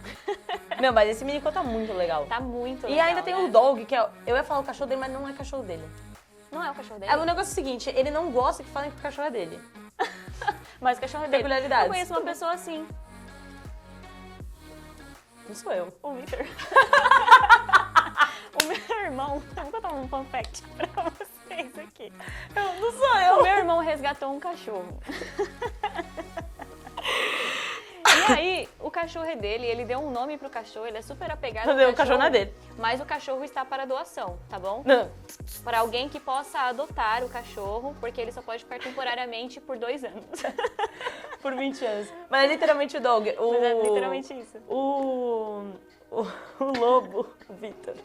Meu, mas esse Minico tá muito legal. Tá muito E legal, ainda tem né? o Dog, que eu ia falar o cachorro dele, mas não é cachorro dele. Não é o cachorro dele? O negócio é o seguinte, ele não gosta que falem que o cachorro é dele. Mas o cachorro é dele. Peculiaridades. Eu conheço uma pessoa assim. Não sou eu. O Victor. O meu irmão, eu vou contar um fun fact pra vocês aqui. Não sou eu. O meu irmão resgatou um cachorro. E aí, o cachorro é dele, ele deu um nome pro cachorro, ele é super apegado ao O cachorro não é dele. Mas o cachorro está para doação, tá bom? Não. Para alguém que possa adotar o cachorro, porque ele só pode ficar temporariamente por 2 anos. Por 20 anos. Mas é literalmente o Dog. Mas é literalmente isso. O Lobo, o Victor,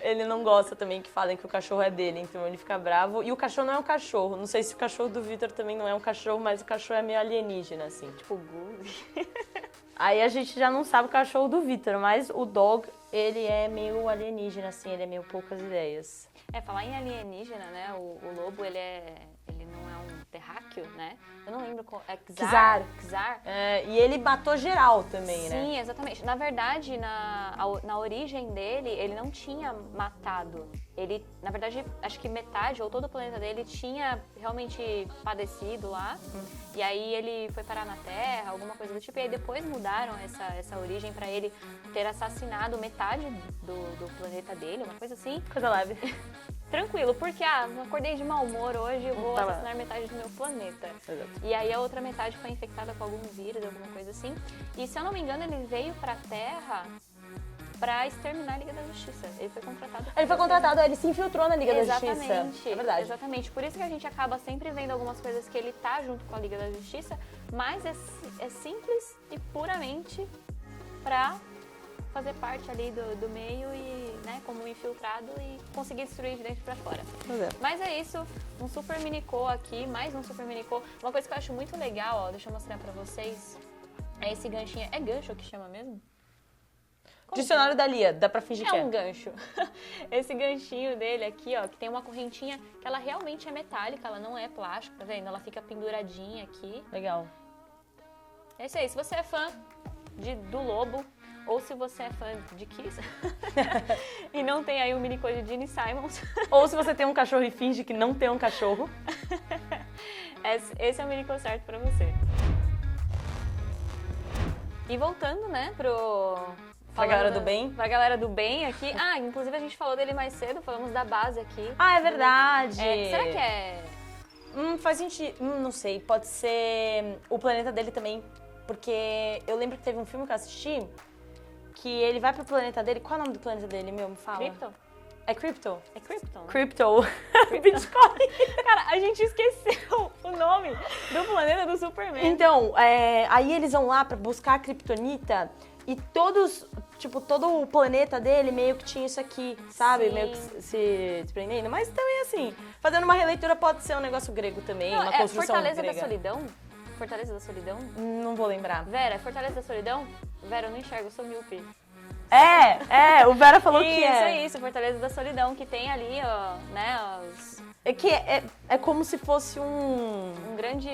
ele não gosta também que falem que o cachorro é dele, então ele fica bravo. E o cachorro não é um cachorro. Não sei se o cachorro do Victor também não é um cachorro, mas o cachorro é meio alienígena, assim. Tipo, Goose. Aí a gente já não sabe o cachorro do Victor, mas o Dog, ele é meio alienígena, assim, ele é meio poucas ideias. Falar em alienígena, né? O lobo, ele não é um terráqueo, né? Eu não lembro qual. É Xar. E ele matou geral também, né? Sim, exatamente. Na verdade, na origem dele, ele não tinha matado. Ele, na verdade, acho que metade ou todo o planeta dele tinha realmente padecido lá. E aí ele foi parar na Terra, alguma coisa do tipo. E aí depois mudaram essa origem pra ele ter assassinado metade do planeta dele, uma coisa assim. Coisa leve. Tranquilo, porque acordei de mau humor hoje, eu vou assassinar metade do meu planeta. Exato. E aí a outra metade foi infectada com algum vírus, alguma coisa assim. E se eu não me engano, ele veio pra Terra pra exterminar a Liga da Justiça. Ele foi contratado. Ele se infiltrou na Liga da Justiça. Exatamente. É verdade. Exatamente. Por isso que a gente acaba sempre vendo algumas coisas que ele tá junto com a Liga da Justiça, mas é simples e puramente pra fazer parte ali do meio e, né, como um infiltrado e conseguir destruir de dentro pra fora. Mas é isso, um Super Minico aqui, mais um Super Minico. Uma coisa que eu acho muito legal, ó, deixa eu mostrar pra vocês, é esse ganchinho. É gancho que chama mesmo? Dicionário da Lia, dá pra fingir que É um gancho. Esse ganchinho dele aqui, ó, que tem uma correntinha que ela realmente é metálica, ela não é plástico, tá vendo? Ela fica penduradinha aqui. Legal. É isso aí. Se você é fã do Lobo, ou se você é fã de Kiss e não tem aí um mini coisa de Gene Simons. Ou se você tem um cachorro e finge que não tem um cachorro. Esse é o mini certo pra você. E voltando, né, Pra galera do bem. Pra galera do bem aqui. Ah, inclusive a gente falou dele mais cedo, falamos da base aqui. Ah, é verdade. Será que é... Faz sentido. Não sei, pode ser o planeta dele também. Porque eu lembro que teve um filme que eu assisti que ele vai pro planeta dele. Qual é o nome do planeta dele, meu? Me fala. Krypton? É Krypton? É Krypton. Krypton. Bitcoin. Cara, a gente esqueceu o nome do planeta do Superman. Então, aí eles vão lá pra buscar a Kryptonita e todo o planeta dele meio que tinha isso aqui, sabe? Sim. Meio que se prendendo. Mas também, assim, fazendo uma releitura pode ser um negócio grego também, uma construção Fortaleza grega. da Solidão? Fortaleza da Solidão? Não vou lembrar. Vera, Fortaleza da Solidão? Vera, eu não enxergo, eu sou míope. O Vera falou que é. Isso, Fortaleza da Solidão, que tem ali, ó, né, É como se fosse um grande...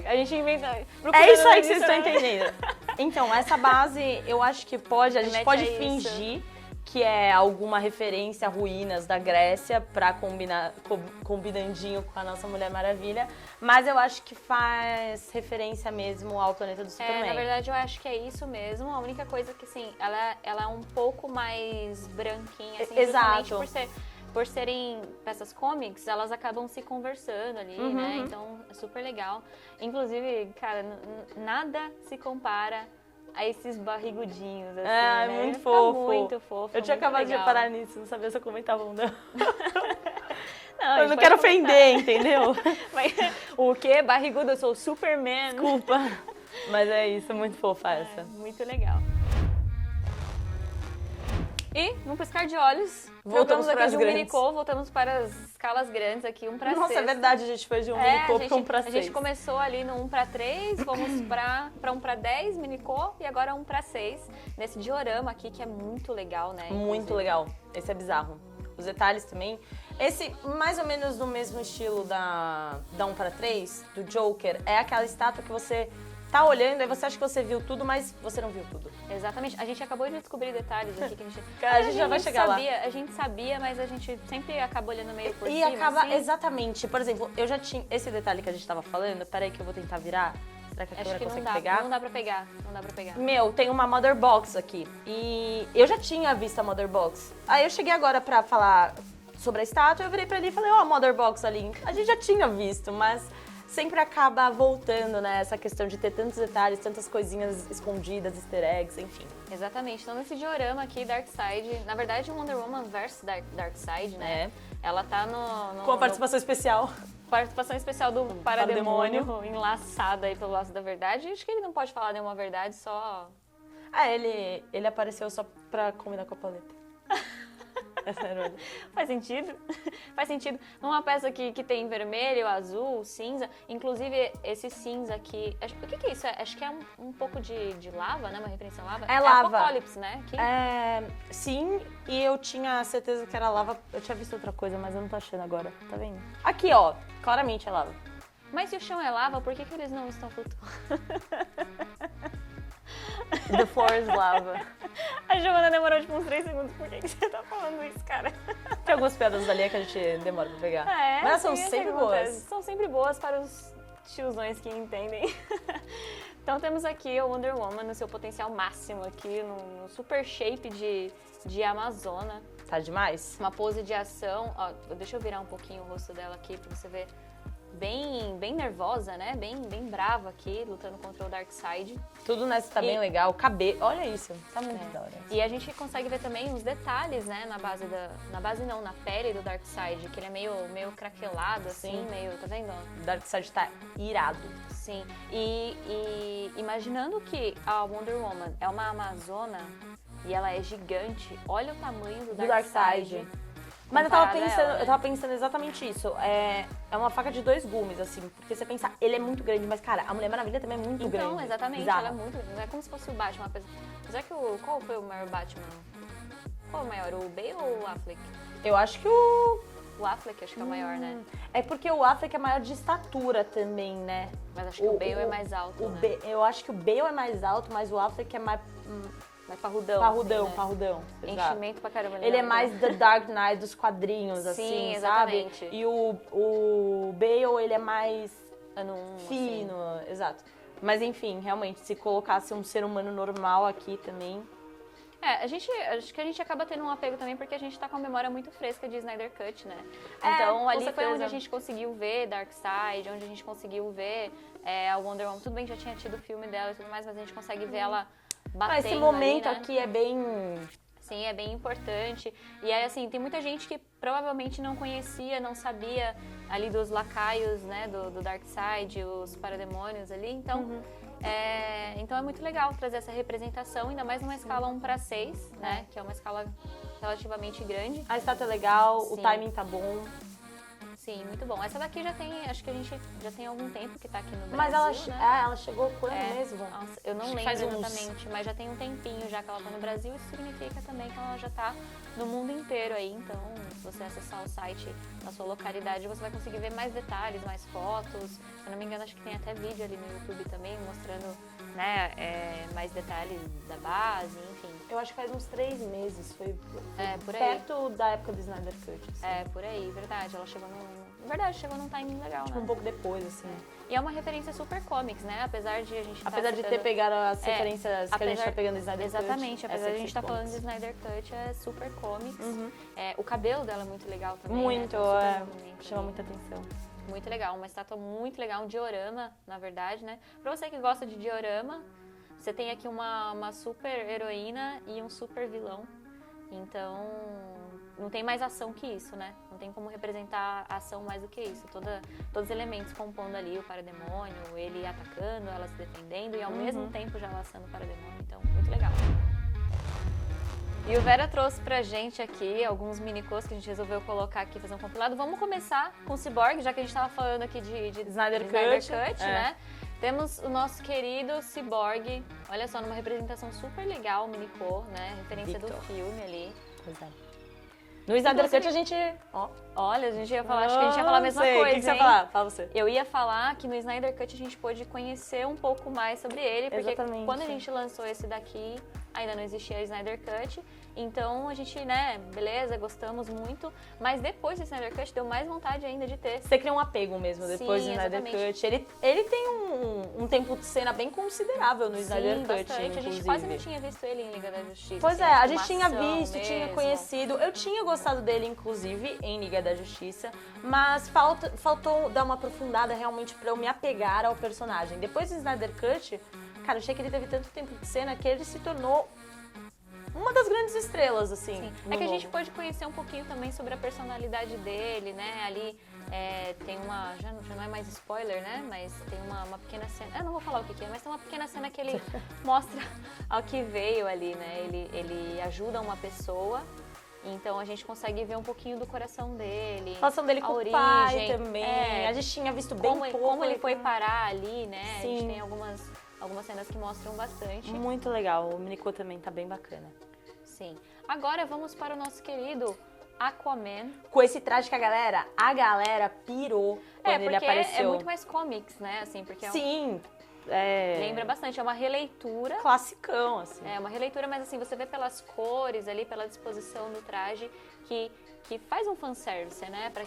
A gente inventa... É isso aí que vocês estão entendendo. Então, essa base, eu acho que a gente pode fingir que é alguma referência a ruínas da Grécia pra combinar, combinandinho com a nossa Mulher Maravilha, mas eu acho que faz referência mesmo ao planeta do Superman. Na verdade, eu acho que é isso mesmo. A única coisa que, assim, ela é um pouco mais branquinha, assim, Exato. Por serem peças comics, elas acabam se conversando ali, né? Então, é super legal. Inclusive, cara, nada se compara a esses barrigudinhos, assim, né? Muito fofo. Muito fofo. Eu tinha acabado legal. de reparar nisso, não sabia se eu comentava ou não. Não, eu não quero ofender, entendeu? Mas, o quê? Barrigudo, eu sou o Superman. Desculpa. Mas é isso, muito fofa essa. Muito legal. E, num piscar de olhos, voltamos aqui para as de um grandes. minicô, voltamos para as escalas grandes aqui, 1 para 6. Nossa, é verdade, a gente foi de um minicô para 1 para 6. A gente começou ali no 1 para 3, fomos para 1 para 10 minicô e agora 1 para 6, nesse diorama aqui que é muito legal, né? Muito legal, esse é bizarro. Os detalhes também. Esse, mais ou menos no mesmo estilo da 1 para 3, do Joker, é aquela estátua que você tá olhando e você acha que você viu tudo, mas você não viu tudo. Exatamente. A gente acabou de descobrir detalhes aqui que a gente já vai chegar lá. A gente sabia, mas a gente sempre acaba olhando meio por E cima. acaba, assim. Exatamente. Por exemplo, eu já tinha esse detalhe que a gente tava falando. Peraí que eu vou tentar virar. Será que a câmera consegue pegar? Não dá pra pegar. Não dá pra pegar. Meu, tem uma Mother Box aqui. E eu já tinha visto a Mother Box. Aí eu cheguei agora pra falar sobre a estátua, eu virei pra ele e falei, ó, a Mother Box ali. A gente já tinha visto, mas sempre acaba voltando, né? Essa questão de ter tantos detalhes, tantas coisinhas escondidas, easter eggs, enfim. Exatamente. Então, nesse diorama aqui, Darkseid, na verdade, Wonder Woman vs Darkseid, né? Ela tá com a participação especial. Participação especial do Parademônio, enlaçada aí pelo laço da verdade. Acho que ele não pode falar nenhuma verdade, só... Ele apareceu só pra combinar com a paleta. Essa era Faz sentido? Faz sentido. Numa peça que tem vermelho, azul, cinza, inclusive esse cinza aqui... O que é isso? Acho que é um pouco de lava, né? Uma referência a lava. É lava. Apocalipse, né? Aqui. Sim, e eu tinha certeza que era lava. Eu tinha visto outra coisa, mas eu não tô achando agora. Tá vendo? Aqui, ó. Claramente é lava. Mas se o chão é lava, por que eles não estão flutuando? The floor is lava. A Giovana demorou tipo uns 3 segundos. Por que você tá falando isso, cara? Tem algumas piadas ali que a gente demora pra pegar. Mas são sempre boas. São sempre boas para os tiozões que entendem. Então temos aqui o Wonder Woman no seu potencial máximo aqui, no super shape de Amazona. Tá demais? Uma pose de ação. Ó, deixa eu virar um pouquinho o rosto dela aqui pra você ver. Bem nervosa, né? Bem brava aqui, lutando contra o Darkseid. Tudo nessa tá bem legal. Cabelo, olha isso. Tá muito da hora. E a gente consegue ver também os detalhes, né? Na pele do Darkseid, que ele é meio craquelado, assim, meio, tá vendo? O Darkseid tá irado. Sim. E imaginando que a Wonder Woman é uma amazona e ela é gigante, olha o tamanho do Darkseid. Mas comparado a ela, né? eu tava pensando exatamente isso. É uma faca de dois gumes, assim. Porque você pensa, ele é muito grande, mas, cara, a Mulher Maravilha também é muito grande. Então, exatamente, Bizarra. ela é muito... Não é como se fosse o Batman. Apesar que qual foi o maior Batman? Qual é o maior, o Bale ou o Affleck? Eu acho que o... O Affleck acho que é o maior, né? É porque o Affleck é maior de estatura também, né? Mas acho que o Bale é mais alto, né? Eu acho que o Bale é mais alto, mas o Affleck é mais... Mais parrudão. Parrudão, assim, né? parrudão. Exato. Enchimento pra caramba. Ele é mais The Dark Knight dos quadrinhos, assim, Sim, sabe? exatamente. E o Bale, ele é mais Ano 1, fino, exato. Mas enfim, realmente, se colocasse um ser humano normal aqui também... acho que a gente acaba tendo um apego também porque a gente tá com a memória muito fresca de Snyder Cut, né? É, Então com ali foi certeza. onde a gente conseguiu ver Darkseid, onde a gente conseguiu ver a Wonder Woman. Tudo bem que já tinha tido o filme dela e tudo mais, mas a gente consegue ver ela batendo Esse momento ali, né? aqui é bem... Sim, é bem importante. E aí, assim, tem muita gente que provavelmente não conhecia, não sabia ali dos lacaios, né, do Darkseid, os parademônios ali. Então, então é muito legal trazer essa representação, ainda mais numa escala 1:6, né, que é uma escala relativamente grande. A estátua é legal, o Sim. timing tá bom. Sim, muito bom. Essa daqui já tem, acho que a gente já tem algum tempo que tá aqui no Brasil, Mas ela, né? ela chegou quando mesmo? Nossa, eu não Acho que lembro faz uns- exatamente, mas já tem um tempinho já que ela tá no Brasil. Isso significa também que ela já tá no mundo inteiro aí. Então, se você acessar o site da sua localidade, você vai conseguir ver mais detalhes, mais fotos. Se eu não me engano, acho que tem até vídeo ali no YouTube também, mostrando, né, mais detalhes da base, enfim. Eu acho que faz uns 3 meses, foi Por aí. perto da época do Snyder Cut, assim. Por aí, verdade. Ela chegou chegou num timing legal, Tipo, né? um pouco depois, assim. E é uma referência super comics, né? Apesar de a gente Apesar de ter pegado as referências que a gente apesar- tá pegando do Snyder Cut. Exatamente, apesar de a gente estar falando de de Snyder Cut, é super comics. O cabelo dela é muito legal também. Muito, né? Tá super bonito chama ali. muita atenção. Muito legal, uma estátua muito legal, um diorama, na verdade, né? Pra você que gosta de diorama, você tem aqui uma super heroína e um super vilão. Então, não tem mais ação que isso, né? Não tem como representar a ação mais do que isso. Todos os elementos compondo ali o parademônio, ele atacando, ela se defendendo e ao mesmo tempo já laçando o parademônio. Então, muito legal. E o Vera trouxe pra gente aqui alguns minicôs que a gente resolveu colocar aqui, fazer um compilado. Vamos começar com o Cyborg, já que a gente tava falando aqui de Snyder Cut, né? Temos o nosso querido Cyborg, olha só, numa representação super legal, minicô, né? Referência Victor. do filme ali. Pois é. No Snyder Cut a gente... Ó, Olha, a gente ia falar, acho que a gente ia falar a mesma coisa, O que você ia hein? falar? Fala você. Eu ia falar que no Snyder Cut a gente pôde conhecer um pouco mais sobre ele, porque Exatamente. quando a gente lançou esse daqui, ainda não existia o Snyder Cut, então a gente, né, beleza, gostamos muito, mas depois do Snyder Cut deu mais vontade ainda de ter. Você cria um apego mesmo depois Sim, do Snyder exatamente. Cut. Ele tem um tempo de cena bem considerável no Snyder Sim, Cut, bastante. A gente inclusive. quase não tinha visto ele em Liga da Justiça. Pois assim, é, a tipo, gente tinha uma visto, ação tinha mesmo. conhecido. Eu tinha gostado dele, inclusive, em Liga da Justiça, mas faltou dar uma aprofundada realmente pra eu me apegar ao personagem. Depois do Snyder Cut, cara, eu achei que ele teve tanto tempo de cena que ele se tornou uma das grandes estrelas, assim. Sim. no É que a gente novo. pode conhecer um pouquinho também sobre a personalidade dele, né? Ali tem uma. Já não é mais spoiler, né? Mas tem uma pequena cena. Eu não vou falar o que é, mas tem uma pequena cena que ele mostra ao que veio ali, né? Ele ajuda uma pessoa. Então a gente consegue ver um pouquinho do coração dele. A relação dele a com origem, o pai também. A gente tinha visto bem pouco. como ele foi parar ali, né? A Sim. gente tem algumas cenas que mostram bastante. Muito legal. O Minicô também tá bem bacana. Sim. Agora vamos para o nosso querido Aquaman. Com esse traje que a galera pirou quando ele porque apareceu. é muito mais comics, né? Assim, porque Sim. lembra bastante, é uma releitura. Classicão, assim. É uma releitura, mas assim, você vê pelas cores ali, pela disposição do traje, que faz um fanservice, né? Pra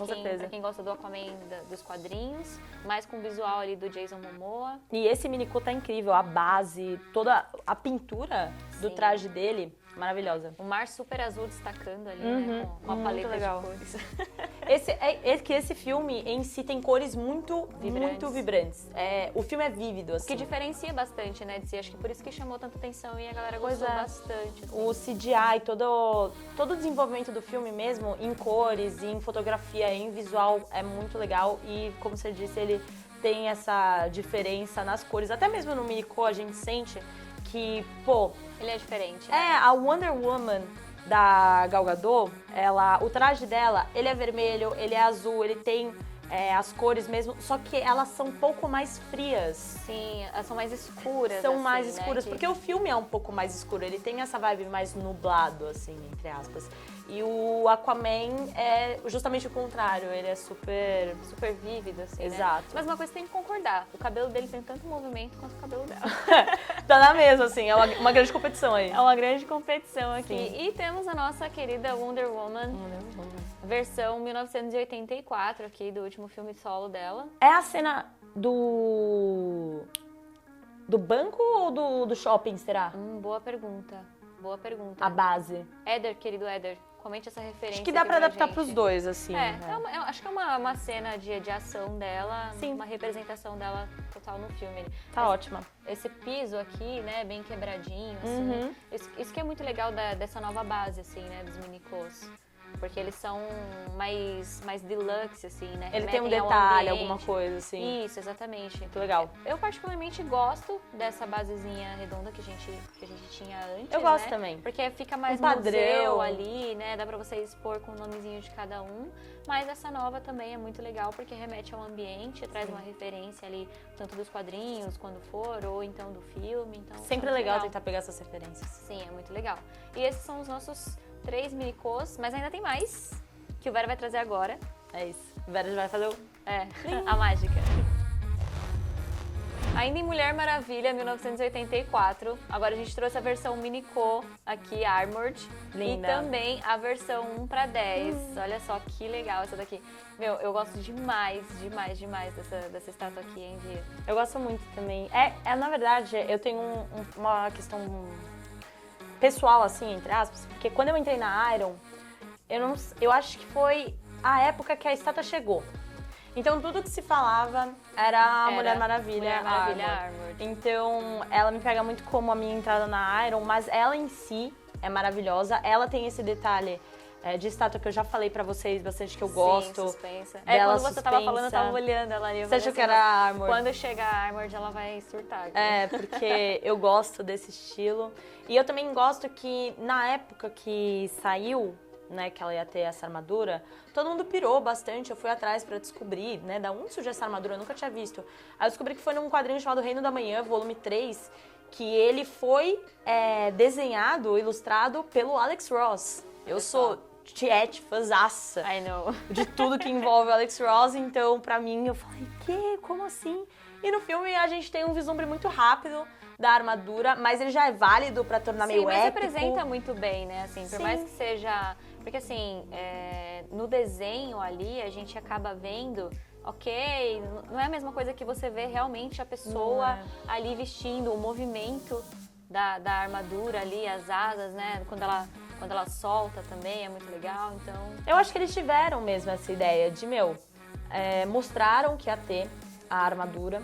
quem gosta do Aquaman dos quadrinhos, mais com o visual ali do Jason Momoa. E esse Minicô tá incrível, a base, toda a pintura do Sim. traje dele, maravilhosa. O mar super azul destacando ali, né? Com a muito paleta legal. de cores. Esse filme em si tem cores muito vibrantes. O filme é vívido, assim. Que diferencia bastante, né, de si. Acho que por isso que chamou tanta atenção e a galera Pois gostou é. bastante. Assim. O CGI, todo o desenvolvimento do filme mesmo, em cores, em fotografia, em visual, é muito legal. E, como você disse, ele tem essa diferença nas cores. Até mesmo no Minicô a gente sente que, pô... Ele é diferente, né? a Wonder Woman da Gal Gadot, o traje dela, ele é vermelho, ele é azul, ele tem as cores mesmo, só que elas são um pouco mais frias. Sim, elas são mais escuras. São assim, mais né, escuras, porque o filme é um pouco mais escuro, ele tem essa vibe mais nublado, assim, entre aspas. E o Aquaman é justamente o contrário, ele é super... Super vívido, assim, Exato. né? Mas uma coisa tem que concordar, o cabelo dele tem tanto movimento quanto o cabelo dela. Tá na mesma, assim, é uma grande competição aí. É uma grande competição aqui. Sim. E temos a nossa querida Wonder Woman, versão 1984 aqui, do último filme solo dela. É a cena do banco ou do shopping, será? Boa pergunta. Boa pergunta. A base. Éder, querido Éder, comente essa referência. Acho que dá aqui pra adaptar gente. pros dois, assim. Eu acho que é uma cena de ação dela, Sim. uma representação dela total no filme. Tá ótima. Esse piso aqui, né, bem quebradinho, assim. Isso que é muito legal dessa nova base, assim, né, dos minicôs. Porque eles são mais deluxe, assim, né? Ele tem um remetem ao detalhe, ambiente. alguma coisa, assim. Isso, exatamente. Muito legal. Eu particularmente gosto dessa basezinha redonda que a gente tinha antes, Eu gosto né? também. Porque fica mais padrão museu ali, né? Dá pra você expor com o nomezinho de cada um. Mas essa nova também é muito legal porque remete ao ambiente, traz uma referência ali, tanto dos quadrinhos, quando for, ou então do filme. Então, Sempre é legal tentar pegar essas referências. Sim, é muito legal. E esses são os nossos 3 minicôs, mas ainda tem mais, que o Vera vai trazer agora. É isso. O Vera vai fazer a mágica. Ainda em Mulher Maravilha, 1984. Agora a gente trouxe a versão minicô aqui, Armored. Linda. E também a versão 1:10. Olha só que legal essa daqui. Meu, eu gosto demais dessa estátua aqui, hein, Dia? Eu gosto muito também. Na verdade, eu tenho uma questão pessoal, assim, entre aspas, porque quando eu entrei na Iron, eu acho que foi a época que a estátua chegou. Então tudo que se falava era a Mulher Maravilha, Armored. Então ela me pega muito como a minha entrada na Iron, mas ela em si é maravilhosa. Ela tem esse detalhe de estátua que eu já falei pra vocês bastante, que eu gosto. Suspensa. Dela Quando você tava falando, eu tava olhando ela ali. Você achou que era a Armored? Quando chegar a Armored, ela vai surtar. Porque eu gosto desse estilo. E eu também gosto que na época que saiu, né, que ela ia ter essa armadura, todo mundo pirou bastante. Eu fui atrás pra descobrir, né, da onde surgiu essa armadura, eu nunca tinha visto. Aí eu descobri que foi num quadrinho chamado Reino da Manhã, volume 3, que ele foi desenhado, ilustrado pelo Alex Ross. Eu sou tiete, fãzaça de tudo que envolve o Alex Ross, então pra mim eu falei, como assim? E no filme a gente tem um vislumbre muito rápido da armadura, mas ele já é válido pra tornar meio épico. Sim, mas representa muito bem, né, assim, por mais que seja... Porque assim, no desenho ali a gente acaba vendo, ok, não é a mesma coisa que você vê realmente a pessoa ali vestindo, o movimento da armadura ali, as asas, né, quando ela solta também, é muito legal, então... Eu acho que eles tiveram mesmo essa ideia de, mostraram que ia ter a armadura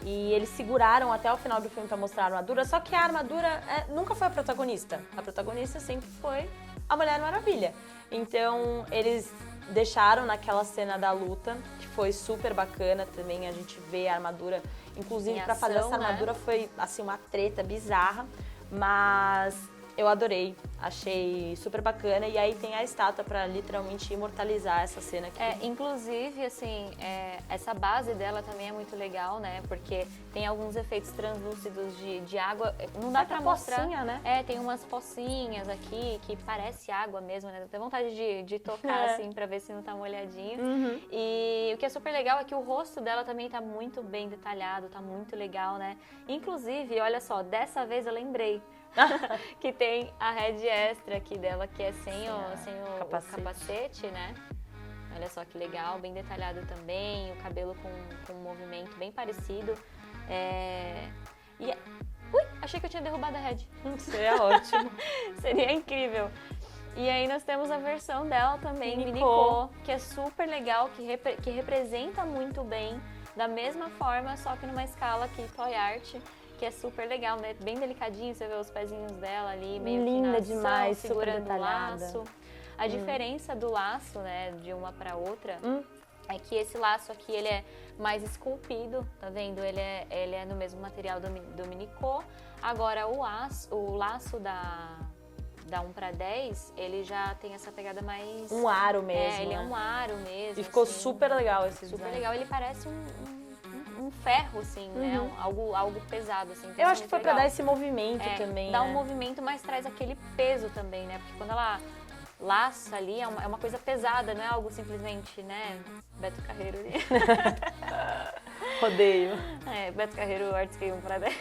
e eles seguraram até o final do filme pra mostrar a armadura, só que a armadura nunca foi a protagonista. A protagonista sempre foi a Mulher Maravilha. Então, eles deixaram naquela cena da luta, que foi super bacana também, a gente vê a armadura. Inclusive, pra fazer essa armadura foi, assim, uma treta bizarra, mas eu adorei, achei super bacana. E aí tem a estátua pra literalmente imortalizar essa cena aqui. Inclusive, assim, essa base dela também é muito legal, né? Porque tem alguns efeitos translúcidos de água. Não dá pra mostrar. Pocinha, né? Tem umas pocinhas aqui que parece água mesmo, né? Dá vontade de tocar, assim, pra ver se não tá molhadinho. E o que é super legal é que o rosto dela também tá muito bem detalhado, tá muito legal, né? Inclusive, olha só, dessa vez eu lembrei que tem a head extra aqui dela, que é sem o capacete, né? Olha só que legal, bem detalhado também, o cabelo com um movimento bem parecido. Ui, achei que eu tinha derrubado a head. Seria ótimo. Seria incrível. E aí nós temos a versão dela também, minicô, que é super legal, que representa muito bem, da mesma forma, só que numa escala aqui, Toy Art, que é super legal, né? Bem delicadinho, você vê os pezinhos dela ali, meio linda que demais, segurando super o laço. A diferença do laço, né, de uma para outra, é que esse laço aqui, ele é mais esculpido, tá vendo? Ele é no mesmo material do minicô. Agora, o laço da 1 pra 10, ele já tem essa pegada mais... Um aro mesmo. Ele é né? um aro mesmo. E ficou assim, super legal esse super design. legal. Ele parece um ferro, assim, né? Algo pesado, assim. Então Eu isso acho é que foi muito pra legal. dar esse movimento também, Dá né? um movimento, mas traz aquele peso também, né? Porque quando ela laça ali, é uma coisa pesada, não é algo simplesmente, né? Beto Carreiro ali. Rodeio. Beto Carreiro, Arts Feio 1 pra 10.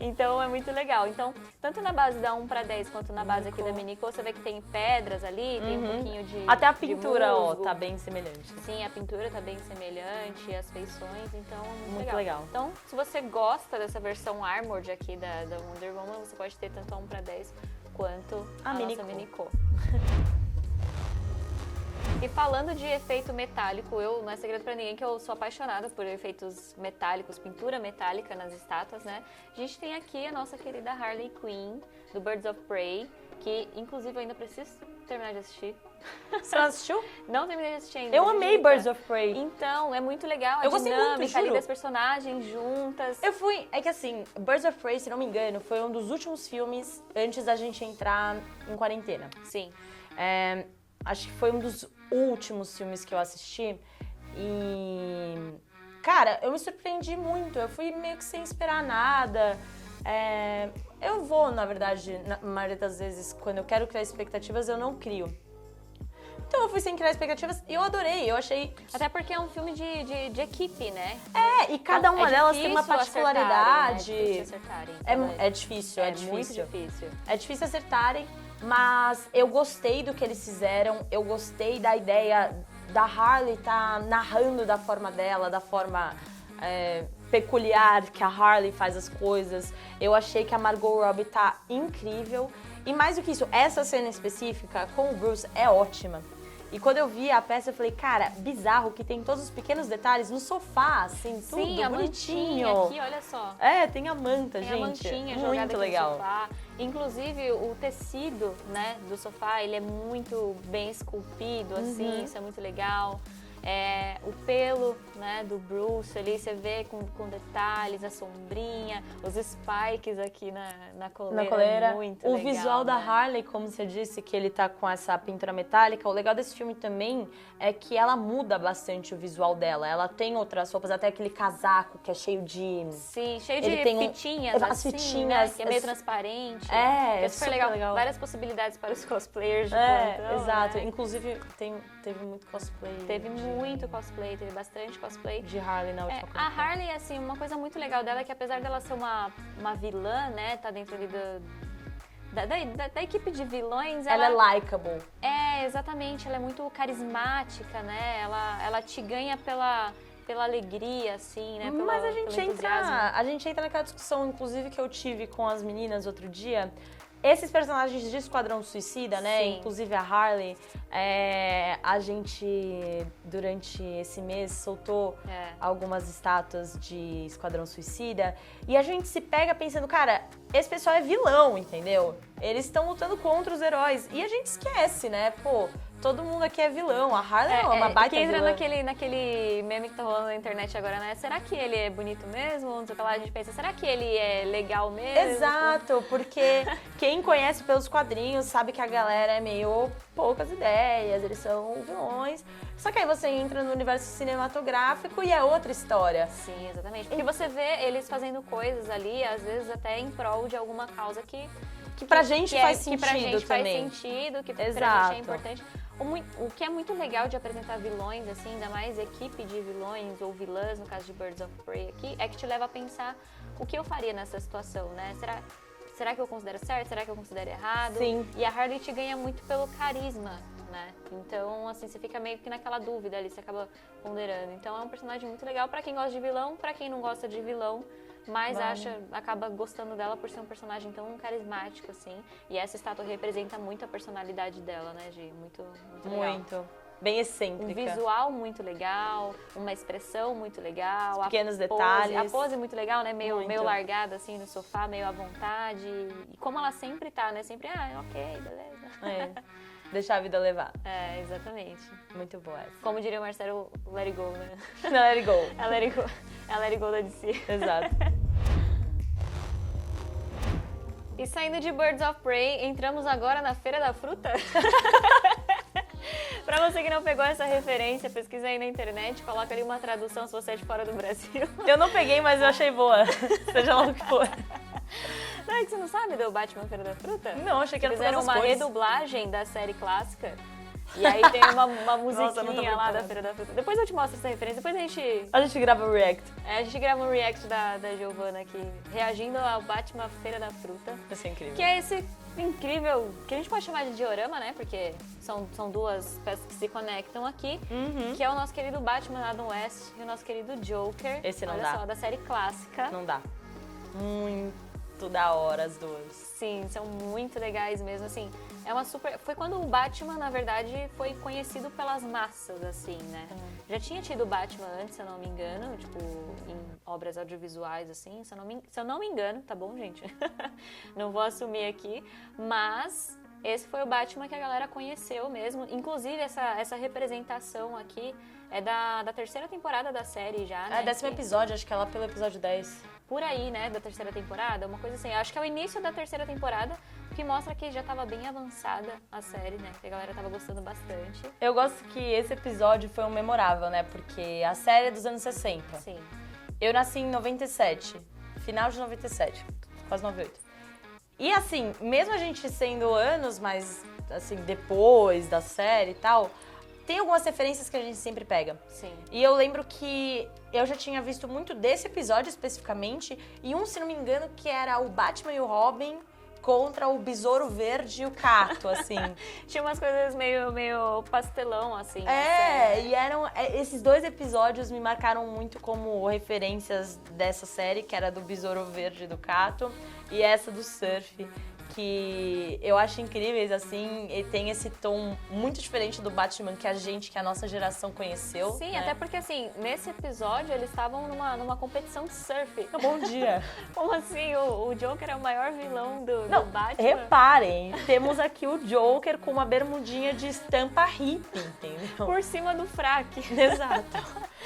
Então é muito legal. Então, tanto na base da 1 pra 10 quanto na base aqui da Minico, você vê que tem pedras ali, tem um pouquinho de Até a de pintura, ó, musgo. tá bem semelhante. Sim, a pintura tá bem semelhante, as feições, então Muito legal. Então, se você gosta dessa versão Armored aqui da Wonder Woman, você pode ter tanto a 1 pra 10 quanto a nossa Minico. E falando de efeito metálico, não é segredo pra ninguém que eu sou apaixonada por efeitos metálicos, pintura metálica nas estátuas, né? A gente tem aqui a nossa querida Harley Quinn, do Birds of Prey, que inclusive eu ainda preciso terminar de assistir. Você não assistiu? Não terminei de assistir ainda. Eu amei Birds of Prey. Então, é muito legal a Eu gostei muito, dinâmica ali juro. das personagens juntas. É que assim, Birds of Prey, se não me engano, foi um dos últimos filmes antes da gente entrar em quarentena. Sim. Acho que foi um dos últimos filmes que eu assisti e... Cara, eu me surpreendi muito, eu fui meio que sem esperar nada. Eu vou, na verdade, na maioria das vezes, quando eu quero criar expectativas, eu não crio. Então eu fui sem criar expectativas e eu adorei, eu achei... Até porque é um filme de equipe, né? E cada uma delas tem uma particularidade. Acertarem, É difícil, é difícil. Muito difícil. É difícil acertarem, mas eu gostei do que eles fizeram, eu gostei da ideia da Harley tá narrando da forma dela, da forma peculiar que a Harley faz as coisas. Eu achei que a Margot Robbie tá incrível. E mais do que isso, essa cena específica com o Bruce é ótima. E quando eu vi a peça, eu falei, cara, bizarro que tem todos os pequenos detalhes no sofá, assim, tudo Sim, a bonitinho. mantinha aqui, olha só. Tem a manta, Tem gente. a mantinha jogada Muito aqui legal. no sofá. Inclusive, o tecido, né, do sofá, ele é muito bem esculpido, assim, isso é muito legal. O pelo, né, do Bruce ali, você vê com detalhes, a sombrinha, os spikes aqui na coleira. Muito o legal, visual da né? Harley, como você disse, que ele tá com essa pintura metálica, o legal desse filme também é que ela muda bastante o visual dela. Ela tem outras roupas, até aquele casaco que é cheio de... Sim, cheio Ele de tem fitinhas, as assim, fitinhas, né, que é meio transparente. Que é é super legal. Várias possibilidades para os cosplayers de plantão, exato. né? Inclusive, teve muito cosplay. Teve muito cosplay, teve bastante cosplay. De Harley na última A Harley, assim, uma coisa muito legal dela é que apesar dela ser uma vilã, né, tá dentro ali da equipe de vilões, ela é likeable. Exatamente, ela é muito carismática, né, ela te ganha pela alegria, assim, né, Mas pelo entusiasmo. a gente entra naquela discussão, inclusive, que eu tive com as meninas outro dia. Esses personagens de Esquadrão Suicida, né? Sim. Inclusive a Harley, a gente, durante esse mês, soltou algumas estátuas de Esquadrão Suicida. E a gente se pega pensando, cara, esse pessoal é vilão, entendeu? Eles estão lutando contra os heróis. E a gente esquece, né? Pô, todo mundo aqui é vilão. A Harley é uma baita que entra vilã. naquele meme que tá rolando na internet agora, né? Será que ele é bonito mesmo? Não sei o que lá, a gente pensa, será que ele é legal mesmo? Exato, porque quem conhece pelos quadrinhos sabe que a galera é meio poucas ideias, eles são vilões. Só que aí você entra no universo cinematográfico e é outra história. Sim, exatamente. Porque você vê eles fazendo coisas ali, às vezes até em prol de alguma causa que pra gente faz sentido que pra gente também. faz sentido, que pra Exato. gente é importante. O que é muito legal de apresentar vilões, assim, ainda mais equipe de vilões ou vilãs, no caso de Birds of Prey aqui, é que te leva a pensar o que eu faria nessa situação, né? Será que eu considero certo? Será que eu considero errado? Sim. E a Harley te ganha muito pelo carisma, né? Então, assim, você fica meio que naquela dúvida ali, você acaba ponderando. Então, é um personagem muito legal pra quem gosta de vilão, pra quem não gosta de vilão, mas acaba gostando dela por ser um personagem tão carismático, assim. E essa estátua representa muito a personalidade dela, né, Gi? Muito legal. Muito. Bem excêntrica. Um visual muito legal, uma expressão muito legal. Os pequenos detalhes. A pose muito legal, né? Meio Muito. largada, assim, no sofá, meio à vontade. E como ela sempre tá, né? Sempre, ok, beleza. Deixar a vida levar. Exatamente. Muito boa essa. Como diria o Marcelo, let it go, né? Não, let it go. É let it go da DC. Exato. E E saindo de Birds of Prey, entramos agora na Feira da Fruta? Pra você que não pegou essa referência, pesquisa aí na internet, coloca ali uma tradução se você é de fora do Brasil. Eu não peguei, mas eu achei boa, seja lá o que for. Não, é que você não sabe do Batman Feira da Fruta? Não, achei que era Fizeram todas as uma cores. redublagem da série clássica. E aí tem uma musiquinha lá da Feira da Fruta. Depois eu te mostro essa referência, depois A gente grava o react. a gente grava um react da Giovana aqui, reagindo ao Batman Feira da Fruta. Vai ser incrível. Que é esse incrível, que a gente pode chamar de diorama, né? Porque são duas peças que se conectam aqui. Que é o nosso querido Batman Adam West e o nosso querido Joker. Esse não Olha dá. só, da série clássica. Não dá. Muito da hora as duas. Sim, são muito legais mesmo, assim. É uma super... Foi quando o Batman, na verdade, foi conhecido pelas massas, assim, né? Já tinha tido Batman antes, se eu não me engano, tipo, em obras audiovisuais, assim, se eu não me engano, tá bom, gente? Não vou assumir aqui, mas esse foi o Batman que a galera conheceu mesmo. Inclusive, essa representação aqui é da terceira temporada da série já, né? É, 10º episódio, acho que é lá pelo episódio 10. Por aí, né, da terceira temporada, uma coisa assim. Acho que é o início da terceira temporada, que mostra que já tava bem avançada a série, né, que a galera tava gostando bastante. Eu gosto que esse episódio foi um memorável, né, porque a série é dos anos 60. Sim. Eu nasci em 97, final de 97, quase 98. E assim, mesmo a gente sendo anos mais, assim, depois da série e tal, tem algumas referências que a gente sempre pega. Sim. E eu lembro que eu já tinha visto muito desse episódio especificamente, e se não me engano, que era o Batman e o Robin contra o Besouro Verde e o Cato, assim. Tinha umas coisas meio pastelão, assim. E eram... Esses dois episódios me marcaram muito como referências dessa série, que era do Besouro Verde e do Cato, e essa do surf, que eu acho incríveis, assim, e tem esse tom muito diferente do Batman que a nossa geração conheceu. Sim, né? até porque, assim, nesse episódio eles estavam numa competição de surf. Bom dia. Como assim? O Joker é o maior vilão do Batman? Reparem, temos aqui o Joker com uma bermudinha de estampa hippie, entendeu? Por cima do fraque. Exato.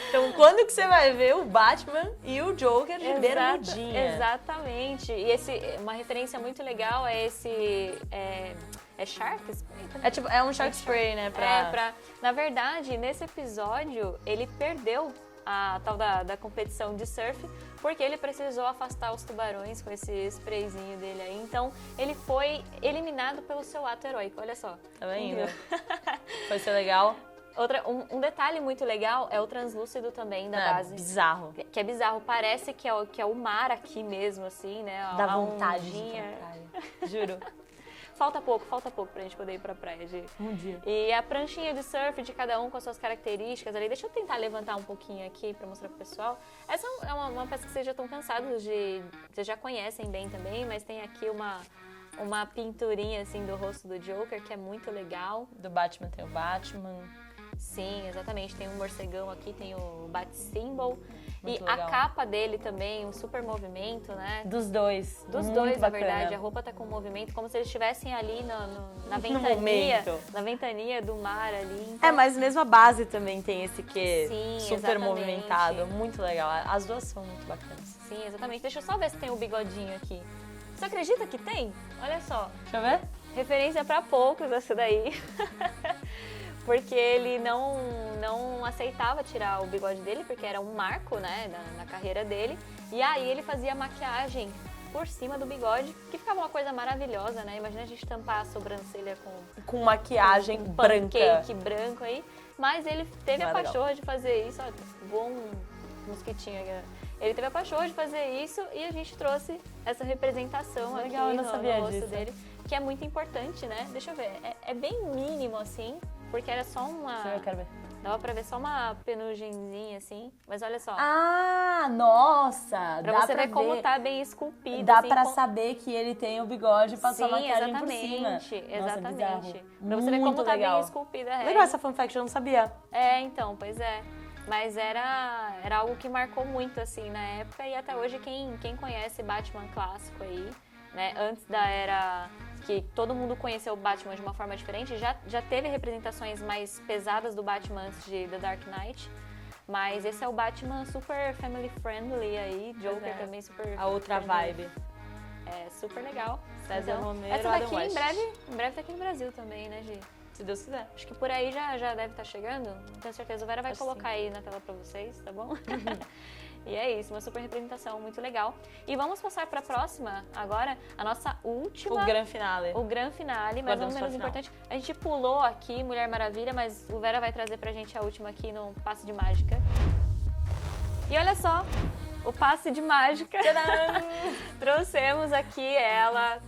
Então, quando que você vai ver o Batman e o Joker de bermudinha? Exatamente. E uma referência muito legal é esse... É Shark Spray? É um Shark Spray, né? Na verdade, nesse episódio, ele perdeu a tal da competição de surf, porque ele precisou afastar os tubarões com esse sprayzinho dele aí. Então, ele foi eliminado pelo seu ato heróico, olha só. Tá vendo? Foi ser legal. Um detalhe muito legal é o translúcido também da base. Bizarro. Que é bizarro, parece que é o mar aqui mesmo, assim, né? Dá vontade de ir pra praia. Juro. Falta pouco pra gente poder ir pra praia, Gi. Um dia. E a pranchinha de surf de cada um com as suas características ali. Deixa eu tentar levantar um pouquinho aqui pra mostrar pro pessoal. Essa é uma peça que vocês já estão cansados de... Vocês já conhecem bem também, mas tem aqui uma pinturinha, assim, do rosto do Joker, que é muito legal. Do Batman tem o Batman. Sim, exatamente. Tem um morcegão aqui, tem o Bat-Symbol. Muito e legal. a capa dele também, um super movimento, né? Dos dois. Dos Muito dois, na bacana. verdade. A roupa tá com movimento, como se eles estivessem ali na ventania do mar ali. Então... Mas mesmo a base também tem esse quê Sim, super exatamente. movimentado. Muito legal. As duas são muito bacanas. Sim, exatamente. Deixa eu só ver se tem o bigodinho aqui. Você acredita que tem? Olha só. Deixa eu ver. Referência pra poucos essa daí. Porque ele não aceitava tirar o bigode dele, porque era um marco, né, na carreira dele. E aí ele fazia maquiagem por cima do bigode, que ficava uma coisa maravilhosa, né? Imagina a gente tampar a sobrancelha Com maquiagem um branca. pancake branco aí. Mas ele teve Não a é pachorra de fazer isso. Ó, voou um mosquitinho aqui. Ele teve a pachorra de fazer isso e a gente trouxe essa representação Legal, aqui eu não sabia no rosto disso. dele, que é muito importante, né? Deixa eu ver, é bem mínimo assim, porque era só uma... Eu quero ver. Dava pra ver só uma penugenzinha assim, mas olha só. Ah, nossa! Pra você ver como tá bem esculpido. Dá assim, pra saber que ele tem o bigode e passou a maquiagem por cima. Exatamente. Pra você ver Muito como tá legal. bem esculpida a Legal essa fun fact, eu não sabia. Então, pois é. Mas era algo que marcou muito, assim, na época. E até hoje, quem conhece Batman clássico aí, né? Antes da era que todo mundo conheceu o Batman de uma forma diferente, já teve representações mais pesadas do Batman antes de The Dark Knight. Mas esse é o Batman super family friendly aí, Joker também super A outra friendly. vibe. É super legal. César Romero, essa Adam daqui West. em breve tá aqui no Brasil também, né, Gi? Se Deus quiser. Acho que por aí já deve estar chegando. Tenho certeza. O Vera vai colocar aí na tela pra vocês, tá bom? E é isso, uma super representação, muito legal. E vamos passar para a próxima agora, a nossa última... O grande finale. O grande finale, mas não menos importante. A gente pulou aqui Mulher Maravilha, mas o Vera vai trazer pra gente a última aqui no Passe de Mágica. E olha só, o Passe de Mágica. Trouxemos aqui ela,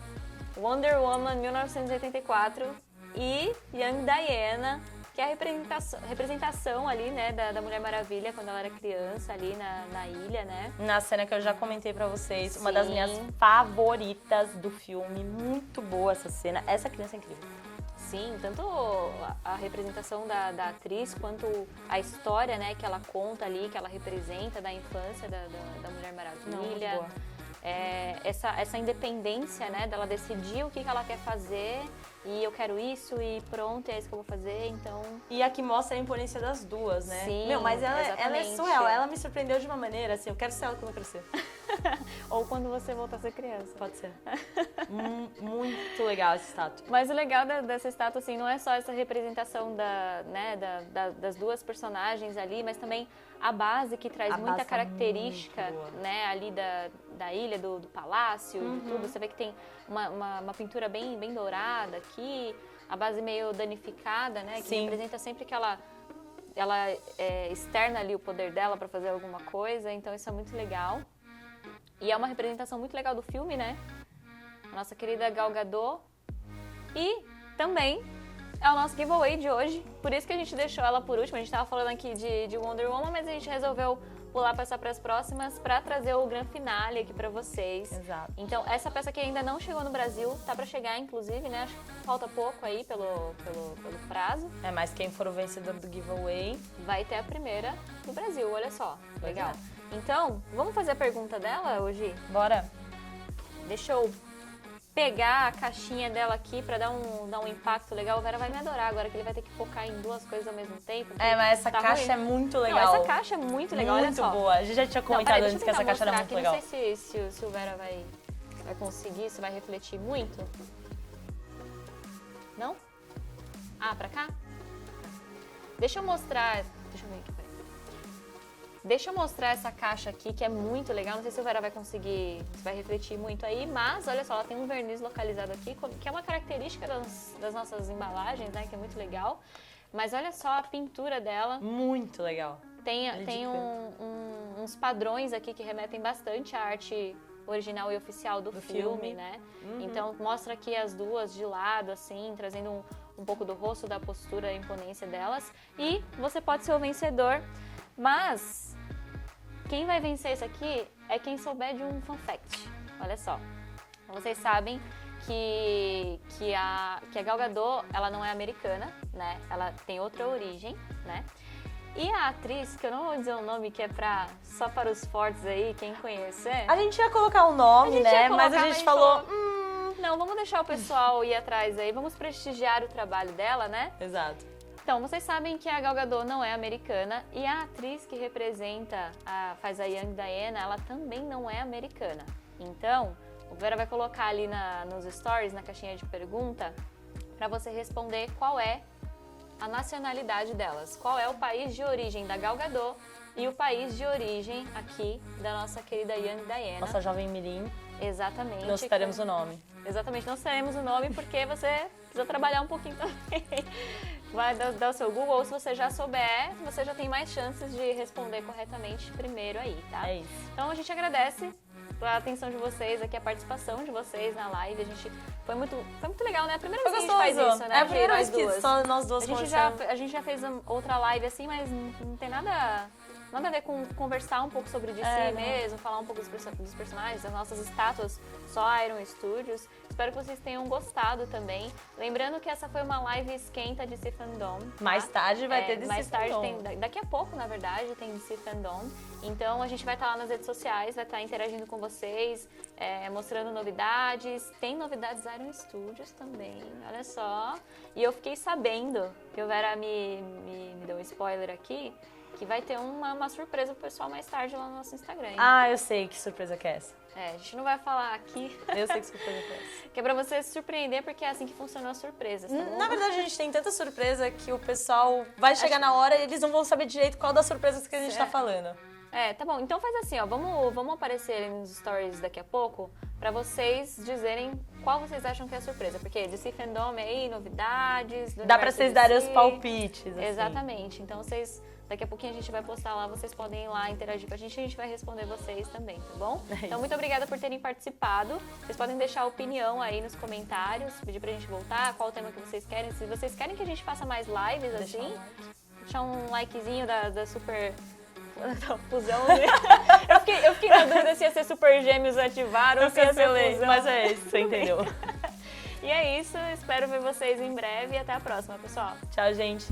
Wonder Woman 1984 e Young Diana, que é a representação ali, né, da Mulher Maravilha quando ela era criança ali na ilha, né? Na cena que eu já comentei pra vocês, Sim. uma das minhas favoritas do filme. Muito boa essa cena. Essa criança é incrível. Sim, tanto a representação da atriz quanto a história, né, que ela conta ali, que ela representa da infância da Mulher Maravilha. Não, muito boa. Essa independência, né, dela decidir o que ela quer fazer e eu quero isso e pronto, é isso que eu vou fazer, então... E aqui mostra a imponência das duas, né? Sim, mas ela é exatamente. surreal, ela me surpreendeu de uma maneira, assim, eu quero ser ela quando eu crescer. Ou quando você voltar a ser criança. Pode ser. Muito legal essa estátua. Mas o legal dessa estátua, assim, não é só essa representação das duas personagens ali, mas também a base que traz muita característica, né, ali da ilha, do palácio, de tudo. Você vê que tem uma pintura bem dourada aqui, a base meio danificada, né, que representa sempre que ela externa ali o poder dela para fazer alguma coisa, então isso é muito legal. E é uma representação muito legal do filme, né? A nossa querida Gal Gadot. E também é o nosso giveaway de hoje. Por isso que a gente deixou ela por último. A gente tava falando aqui de Wonder Woman, mas a gente resolveu passar para as próximas para trazer o grande finale aqui para vocês. Exato. Então, essa peça aqui ainda não chegou no Brasil. Tá para chegar, inclusive, né? Acho que falta pouco aí pelo prazo. Mas quem for o vencedor do giveaway... vai ter a primeira no Brasil, olha só. Legal. Então, vamos fazer a pergunta dela hoje? Bora. Deixa eu pegar a caixinha dela aqui pra dar um impacto legal. O Vera vai me adorar agora, que ele vai ter que focar em duas coisas ao mesmo tempo. Mas essa caixa ruim. É muito legal. Não, essa caixa é muito legal, olha só. Muito boa. A gente já tinha comentado antes que essa caixa era muito legal. Não sei se o Vera vai conseguir, se vai refletir muito. Não? Ah, pra cá? Deixa eu mostrar... Deixa eu ver aqui, peraí. Deixa eu mostrar essa caixa aqui, que é muito legal. Não sei se o Vera vai conseguir, se vai refletir muito aí, mas olha só, ela tem um verniz localizado aqui, que é uma característica das nossas embalagens, né? Que é muito legal. Mas olha só a pintura dela. Muito legal. Tem uns padrões aqui que remetem bastante à arte original e oficial do filme, né? Então mostra aqui as duas de lado, assim, trazendo um pouco do rosto, da postura, a imponência delas. E você pode ser o vencedor, mas quem vai vencer isso aqui é quem souber de um fun fact. Olha só, vocês sabem que a Gal Gadot, ela não é americana, né? Ela tem outra origem, né? E a atriz, que eu não vou dizer o nome, que é só para os fortes aí, quem conhecer... A gente ia colocar o nome, né? Mas a gente falou... Não, vamos deixar o pessoal ir atrás aí, vamos prestigiar o trabalho dela, né? Exato. Então, vocês sabem que a Gal Gadot não é americana e a atriz que faz a Young Diana, ela também não é americana. Então, o Vera vai colocar ali nos stories, na caixinha de pergunta, para você responder qual é a nacionalidade delas. Qual é o país de origem da Gal Gadot e o país de origem aqui da nossa querida Young Diana. Nossa jovem mirim. Exatamente. Não citaremos o nome. Exatamente, não citaremos o nome porque você precisa trabalhar um pouquinho também. Vai dar o seu Google, ou se você já souber, você já tem mais chances de responder corretamente primeiro aí, tá? É isso. Então a gente agradece a atenção de vocês aqui, a participação de vocês na live. Foi muito legal, né? A primeira vez que a gente faz isso, né? É a primeira vez que só nós duas conversamos. A gente já fez outra live assim, mas não tem nada a ver com conversar um pouco sobre DC mesmo, falar um pouco dos personagens, das nossas estátuas, só Iron Studios. Espero que vocês tenham gostado também. Lembrando que essa foi uma live esquenta de DC Fandom. Tá? Mais tarde vai ter DC Mais tarde Fandom. daqui a pouco, na verdade, tem DC Fandom. Então a gente vai estar lá nas redes sociais, vai estar interagindo com vocês, mostrando novidades. Tem novidades Iron Studios também, olha só. E eu fiquei sabendo que o Vera me dei um spoiler aqui, que vai ter uma surpresa pro pessoal mais tarde lá no nosso Instagram. Hein? Ah, eu sei que surpresa que é essa. A gente não vai falar aqui. Eu sei que surpresa que é essa. Que é pra você se surpreender, porque é assim que funcionam as surpresas, tá bom? Na verdade, a gente tem tanta surpresa que o pessoal vai chegar na hora e eles não vão saber direito qual das surpresas que a gente tá falando. Tá bom. Então faz assim, ó, vamos aparecer nos stories daqui a pouco pra vocês dizerem qual vocês acham que é a surpresa. Porque DC Fandom aí, novidades... Dá pra vocês darem os palpites, assim. Exatamente. Então daqui a pouquinho a gente vai postar lá, vocês podem ir lá interagir com a gente vai responder vocês também, tá bom? Então muito obrigada por terem participado. Vocês podem deixar a opinião aí nos comentários, pedir pra gente voltar, qual o tema que vocês querem. Se vocês querem que a gente faça mais lives assim, deixar um likezinho da super... Da fusão, né? eu fiquei na dúvida se ia ser Super Gêmeos ativar ou se ia ser fusão. Mas é isso, você entendeu. E é isso, espero ver vocês em breve e até a próxima, pessoal. Tchau, gente.